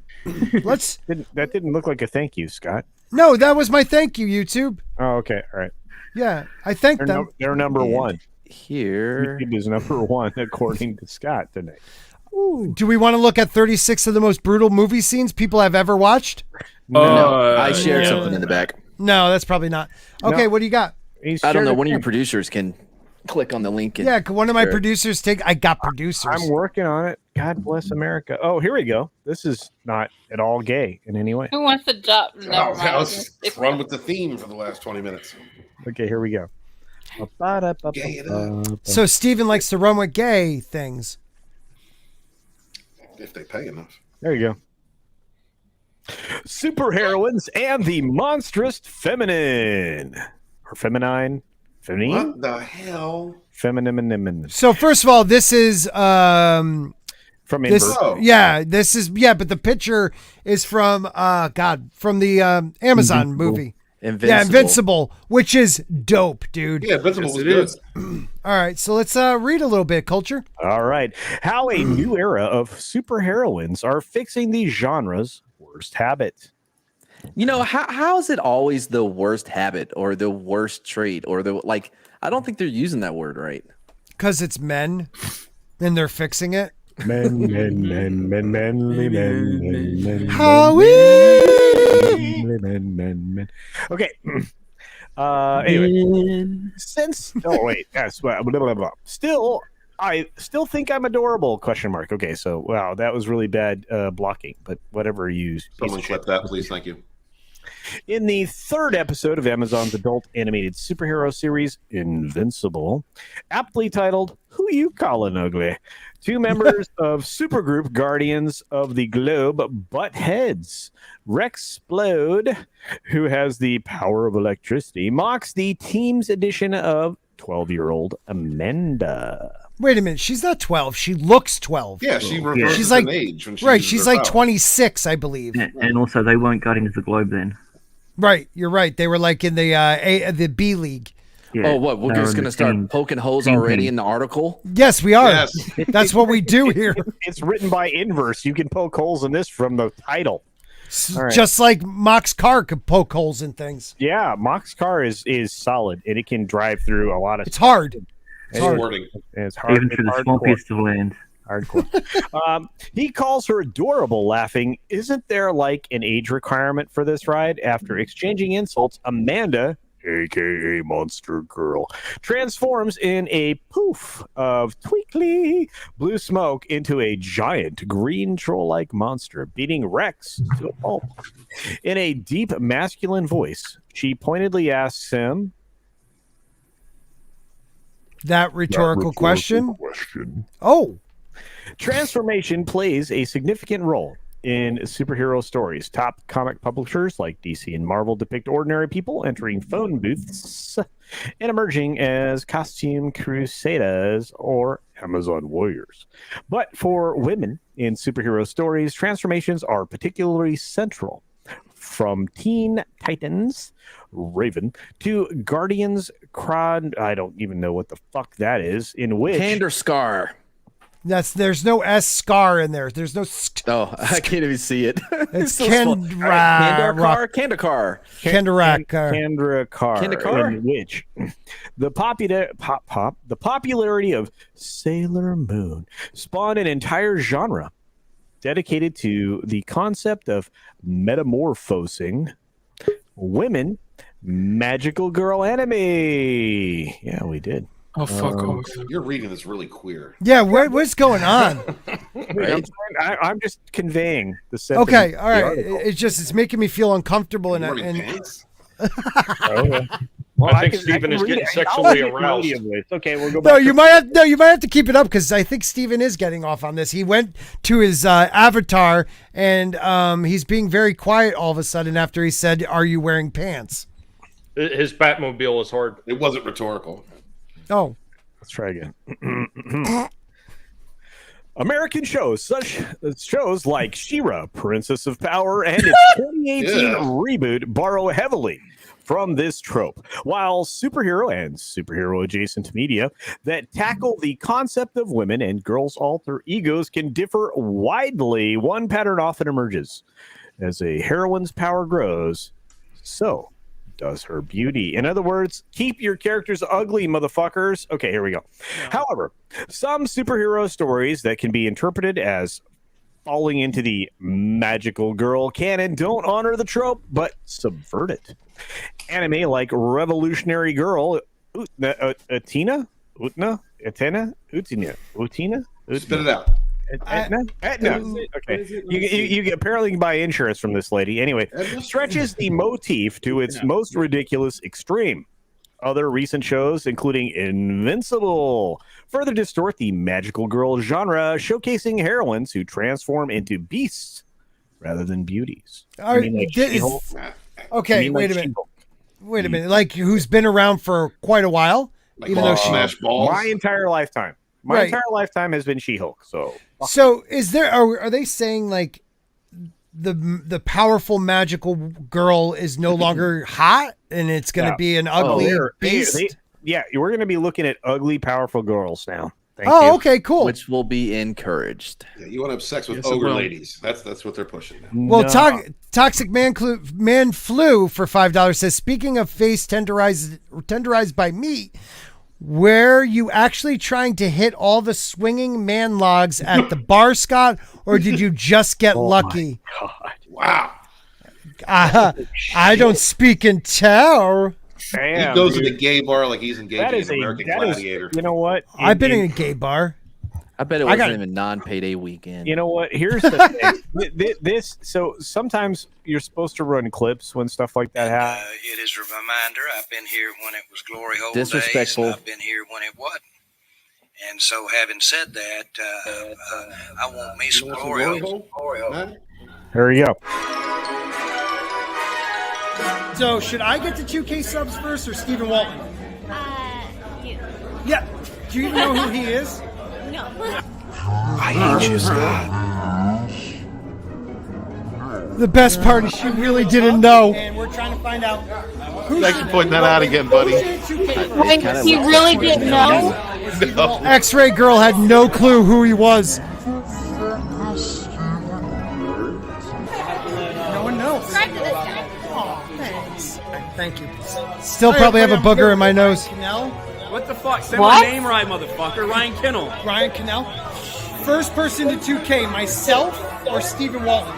didn't look like a thank you, Scott. No, that was my thank you, YouTube. Oh, okay. All right. Yeah, I thanked them. They're number one. Here. YouTube is number one, according to Scott tonight. Do we want to look at 36 of the most brutal movie scenes people have ever watched? No, I shared something in the back. No, that's probably not. Okay, what do you got? I don't know. One of your producers can click on the link. And Yeah, could one of my share it. producers take? I got producers. I'm working on it. God bless America. Oh, here we go. This is not at all gay in any way. Who wants to drop? Never Oh, mind. let's run with the theme for the last 20 minutes. Okay, here we go. So Steven likes to run with gay things. If they pay enough. There you go. Superheroines and the monstrous feminine. Or feminine. Feminine? What the hell? Feminine. So first of all, this is from this, Inverse. yeah, this is but the picture is from from the Amazon movie. Yeah, Invincible, which is dope, dude. Yeah, Invincible was good. All right, so let's read a little bit, Culture. All right. How a new era of superheroines are fixing the genre's worst habit. You know, how is it always the worst habit or the worst trait or the I don't think they're using that word right. Because it's men and they're fixing it. Men. Okay. Anyway, I still think I'm adorable. ? Okay, so wow, that was really bad blocking, but whatever you. Someone clip that, please. Thank you. In the third episode of Amazon's adult animated superhero series, Invincible, aptly titled "Who You Callin' Ugly?", two members of supergroup Guardians of the Globe butt heads. Rexplode, who has the power of electricity, mocks the team's edition of 12-year-old Amanda. Wait a minute, she's not 12. She looks 12. Yeah, she reverses she's like an age when she right. uses She's her like power. 26, I believe. And also, they weren't Guardians of the Globe then. Right, you're right. They were like in the B League. Yeah, Oh, what? We're they just were going to the start team- poking holes team already team. in the article? Yes, we are. Yes. That's what we do here. It's written by Inverse. You can poke holes in this from the title. All right. Just like Mock's car could poke holes in things. Yeah, Mock's car is solid, and it can drive through a lot of. It's hard. It's hard. It's hard. Even through the hardcore. swampiest of land. Hardcore. He calls her adorable, laughing. Isn't there like an age requirement for this ride? After exchanging insults, Amanda, aka Monster Girl, transforms in a poof of twinkly blue smoke into a giant green troll-like monster, beating Rex to a pulp. In a deep masculine voice, she pointedly asks him, That rhetorical question. Oh. Transformation plays a significant role in superhero stories. Top comic publishers like DC and Marvel depict ordinary people entering phone booths and emerging as costume crusaders or Amazon warriors. But for women in superhero stories, transformations are particularly central. From Teen Titans, Raven, to Guardians, I don't even know what the fuck that is, in which... Hand or scar? There's no S scar in there. There's no. Oh, I can't even see it. It's so small. Kandrakar. Kandrakar. In which the popularity of Sailor Moon spawned an entire genre dedicated to the concept of metamorphosing women magical girl anime. Yeah, we did. Oh, fuck off. You're reading this really queer. Yeah, what's going on? Right? I'm just conveying the sentiment. Okay, all right. It's making me feel uncomfortable. Okay. Well, I think Steven is getting sexually aroused. Okay, we'll go back. No, you might have to keep it up because I think Steven is getting off on this. He went to his avatar and he's being very quiet all of a sudden after he said, "Are you wearing pants?" His Batmobile is hard. It wasn't rhetorical. Oh, let's try again. American shows like She-Ra, Princess of Power, and its 2018 reboot borrow heavily from this trope, while superhero and superhero adjacent media that tackle the concept of women and girls' alter egos can differ widely. One pattern often emerges: as a heroine's power grows, so does her beauty. In other words, keep your characters ugly, motherfuckers. Okay, here we go. Yeah. However, some superhero stories that can be interpreted as falling into the magical girl canon don't honor the trope, but subvert it. Anime like Revolutionary Girl, Utina. Spit it out. Okay. You apparently buy insurance from this lady. Anyway, stretches the motif to its most ridiculous extreme. Other recent shows, including Invincible, further distort the magical girl genre, showcasing heroines who transform into beasts rather than beauties. Okay, wait a minute. Like, who's been around for quite a while? Like even though my entire lifetime. My entire lifetime has been She-Hulk. So is there? Are they saying like the powerful magical girl is no longer hot and it's going to be an ugly beast? We're going to be looking at ugly, powerful girls now. Thank you. Okay, cool. Which will be encouraged. Yeah, you want to have sex with ogre ladies? That's what they're pushing now. Well, Toxic Man Flu for $5 says, speaking of face tenderized by meat, were you actually trying to hit all the swinging man logs at the bar, Scott, or did you just get lucky? Wow. I don't speak and tell. Damn, he goes to the gay bar like he's engaged in American Gladiator. You know what? I've been in a gay bar. I bet it wasn't even non-payday weekend. You know what? Here's the thing. So sometimes you're supposed to run clips when stuff like that happens. It is a reminder. I've been here when it was glory hole Disrespectful. days. I've been here when it wasn't. And so, having said that, I want me some glory hole. There you go. So, should I get the 2K subs first or Stephen Walton? You. Yeah. Do you even know who he is? No. I hate you, Scott. The best part is she really didn't know. And we're trying to find out. Thanks for pointing that out again, buddy. He really didn't know? No. X-Ray Girl had no clue who he was. No one knows. Oh, thanks. Thank you. Still probably have a booger in my nose. What the fuck? Say my name right, motherfucker. Ryan Kinel. Ryan Kinel. First person to 2K, myself or Stephen Walton?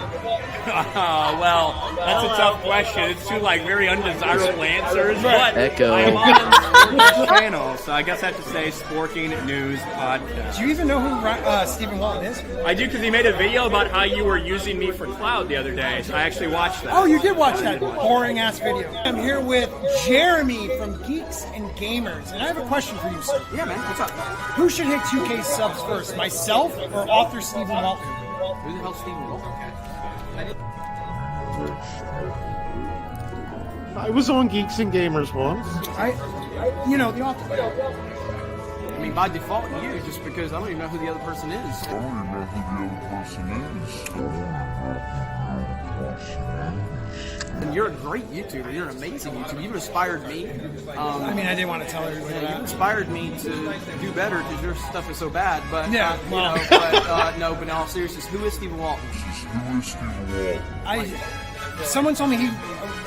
Well, that's a tough question. It's two very undesirable answers. But Echo. I am on the channel, so I guess I have to say Sporking News Podcast. Do you even know who Stephen Walton is? I do, because he made a video about how you were using me for clout the other day. So I actually watched that. Oh, you did watch that boring ass video. I'm here with Jeremy from Geeks and Gamers, and I have a question for you, sir. Yeah, man. What's up? Who should hit 2K subs first, myself or author Stephen Walton? Who the hell's Stephen Walton? I was on Geeks and Gamers once. You know, the author. I mean, by default, you, just because I don't even know who the other person is. And you're a great YouTuber. You're an amazing YouTuber. You've inspired me. I mean, I didn't want to tell her. Yeah, you've inspired me to do better because your stuff is so bad. But Yeah, well. no. But in all seriousness, who is Stephen Walton? Someone told me he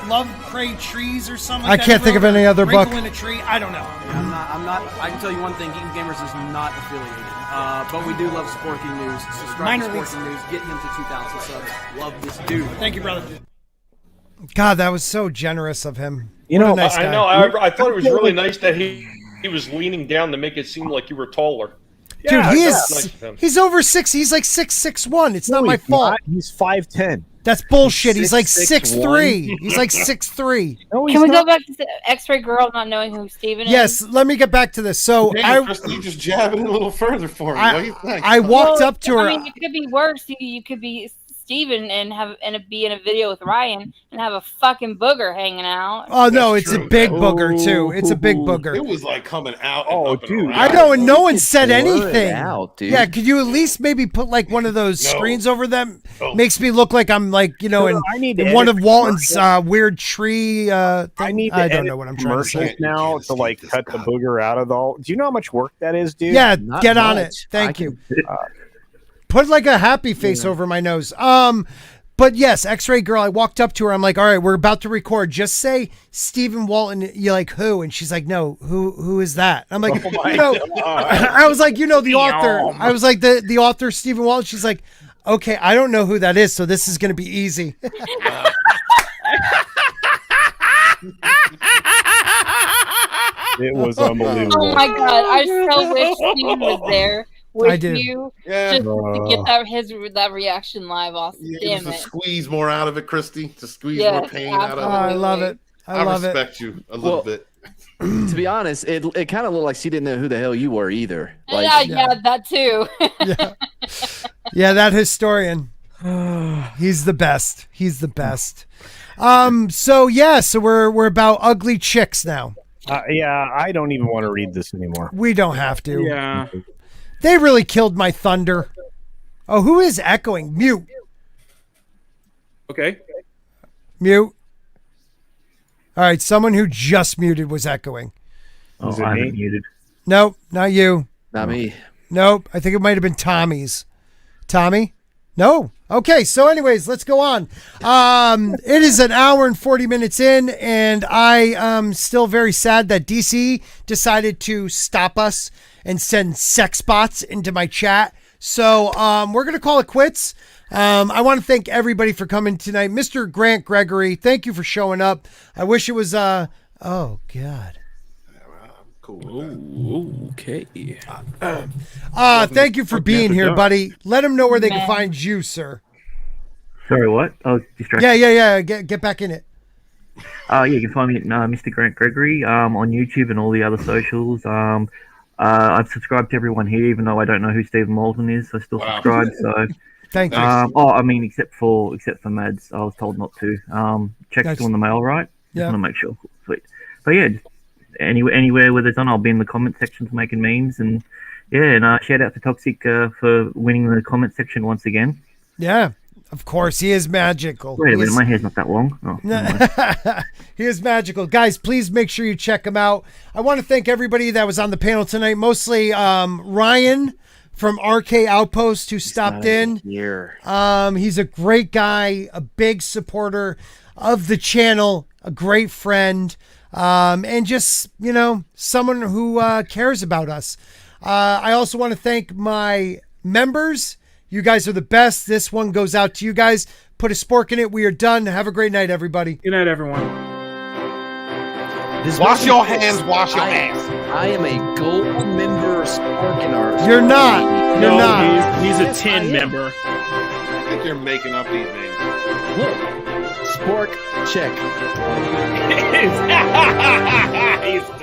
loved Prey Trees or something. I can't think of any other book. Wrinkle in a Tree. I don't know. I'm not. I can tell you one thing: Geek Gamers is not affiliated. But we do love Sporking News. Subscribe to Sporking News. Get him to 2,000 subs. Love this dude. Thank you, brother. God, that was so generous of him. You What a know, nice guy. I know. I thought it was really nice that he was leaning down to make it seem like you were taller. Dude, he is. Nice of him. He's over 6. He's like 6'1". It's not my fault. He's 5'10". That's bullshit. He's like 6'1". 6'3". He's like 6'3". Can we go back to the X-Ray Girl not knowing who Steven is? Yes, let me get back to this. So Dang, Kristen, you just jab it a little further for me. What do you think? I walked up to her. I mean, it could be worse. You could be Steven and be in a video with Ryan and have a fucking booger hanging out. Oh no, it's a big booger too. It's a big booger. It was like coming out. Oh, dude. I know, and no one said anything. out, dude. Yeah, could you at least maybe put like one of those No. screens over them? No. Makes me look like I'm like, you know, No, I need to in one edit of Walton's weird tree thing. I need to I don't edit know what I'm trying to say. commercials now to like cut the booger out of the. Do you know how much work that is, dude? Yeah, Not get on much. it. Thank I you. can- Put like a happy face over my nose. But yes, X-Ray Girl, I walked up to her. I'm like, all right, we're about to record. Just say Stephen Walton. You're like, who? And she's like, no, who is that? I'm like, Oh my you know, God. I was like, you know, the author. I was like, the author, Stephen Walton. She's like, okay, I don't know who that is, so this is going to be easy. It was unbelievable. Oh my god! I so wish Steven was there with I do. you Yeah. just to get that reaction live. Awesome. Just Damn to it! squeeze more out of it, Christy. To squeeze Yes, more pain out Oh, of I it. love it. I love it. respect you a little bit. To be honest, it kind of looked like she didn't know who the hell you were either. Like, yeah, that too. Yeah, that historian. He's the best. He's the best. So we're about ugly chicks now. Yeah, I don't even want to read this anymore. We don't have to. Yeah. They really killed my thunder. Oh, who is echoing? Mute. Okay. Mute. All right, someone who just muted was echoing. Oh, Is it I me? haven't muted. Nope, not you. not me. Nope, I think it might have been Tommy's. Tommy? No. Okay, so anyways, let's go on. It is an hour and 40 minutes in, and I am still very sad that DC decided to stop us and send sex bots into my chat. So we're going to call it quits. I want to thank everybody for coming tonight. Mr. Grant Gregory, thank you for showing up. I wish it was, oh, God. Ooh, okay. Thank you for being here, buddy. Let them know where they can find you, sir. Sorry, what? I was distracted. Yeah. Get back in it. Yeah, you can find me at Mr. Grant Gregory on YouTube and all the other socials. I've subscribed to everyone here, even though I don't know who Stephen Walton is. I still subscribe. So thank you. I mean, except for Mads, I was told not to. Check's still in the mail, right? Just want to make sure. Sweet. But yeah, just anywhere where there's on, I'll be in the comment sections making memes, and shout out to Toxic for winning the comment section once again. Yeah, of course, he is magical. Wait a minute, my hair's not that long. Oh, He is magical. Guys, please make sure you check him out. I want to thank everybody that was on the panel tonight, mostly Ryan from RK Outpost who stopped in. He's a great guy, a big supporter of the channel, a great friend, and just, someone who cares about us. I also want to thank my members. You guys are the best. This one goes out to you guys. Put a spork in it. We are done. Have a great night, everybody. Good night, everyone. Wash your hands, wash your ass. I am a gold member of Sporking Arts. You're not. You're not. He's a 10 member. I think you're making up these names. Look, Spork, check.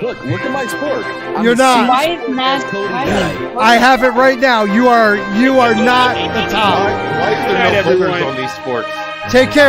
Look at my Spork. You're not. Why is Matt? Cody Guy. I have it right now. You are not the top. Why is there no boogers on these sports? Take care.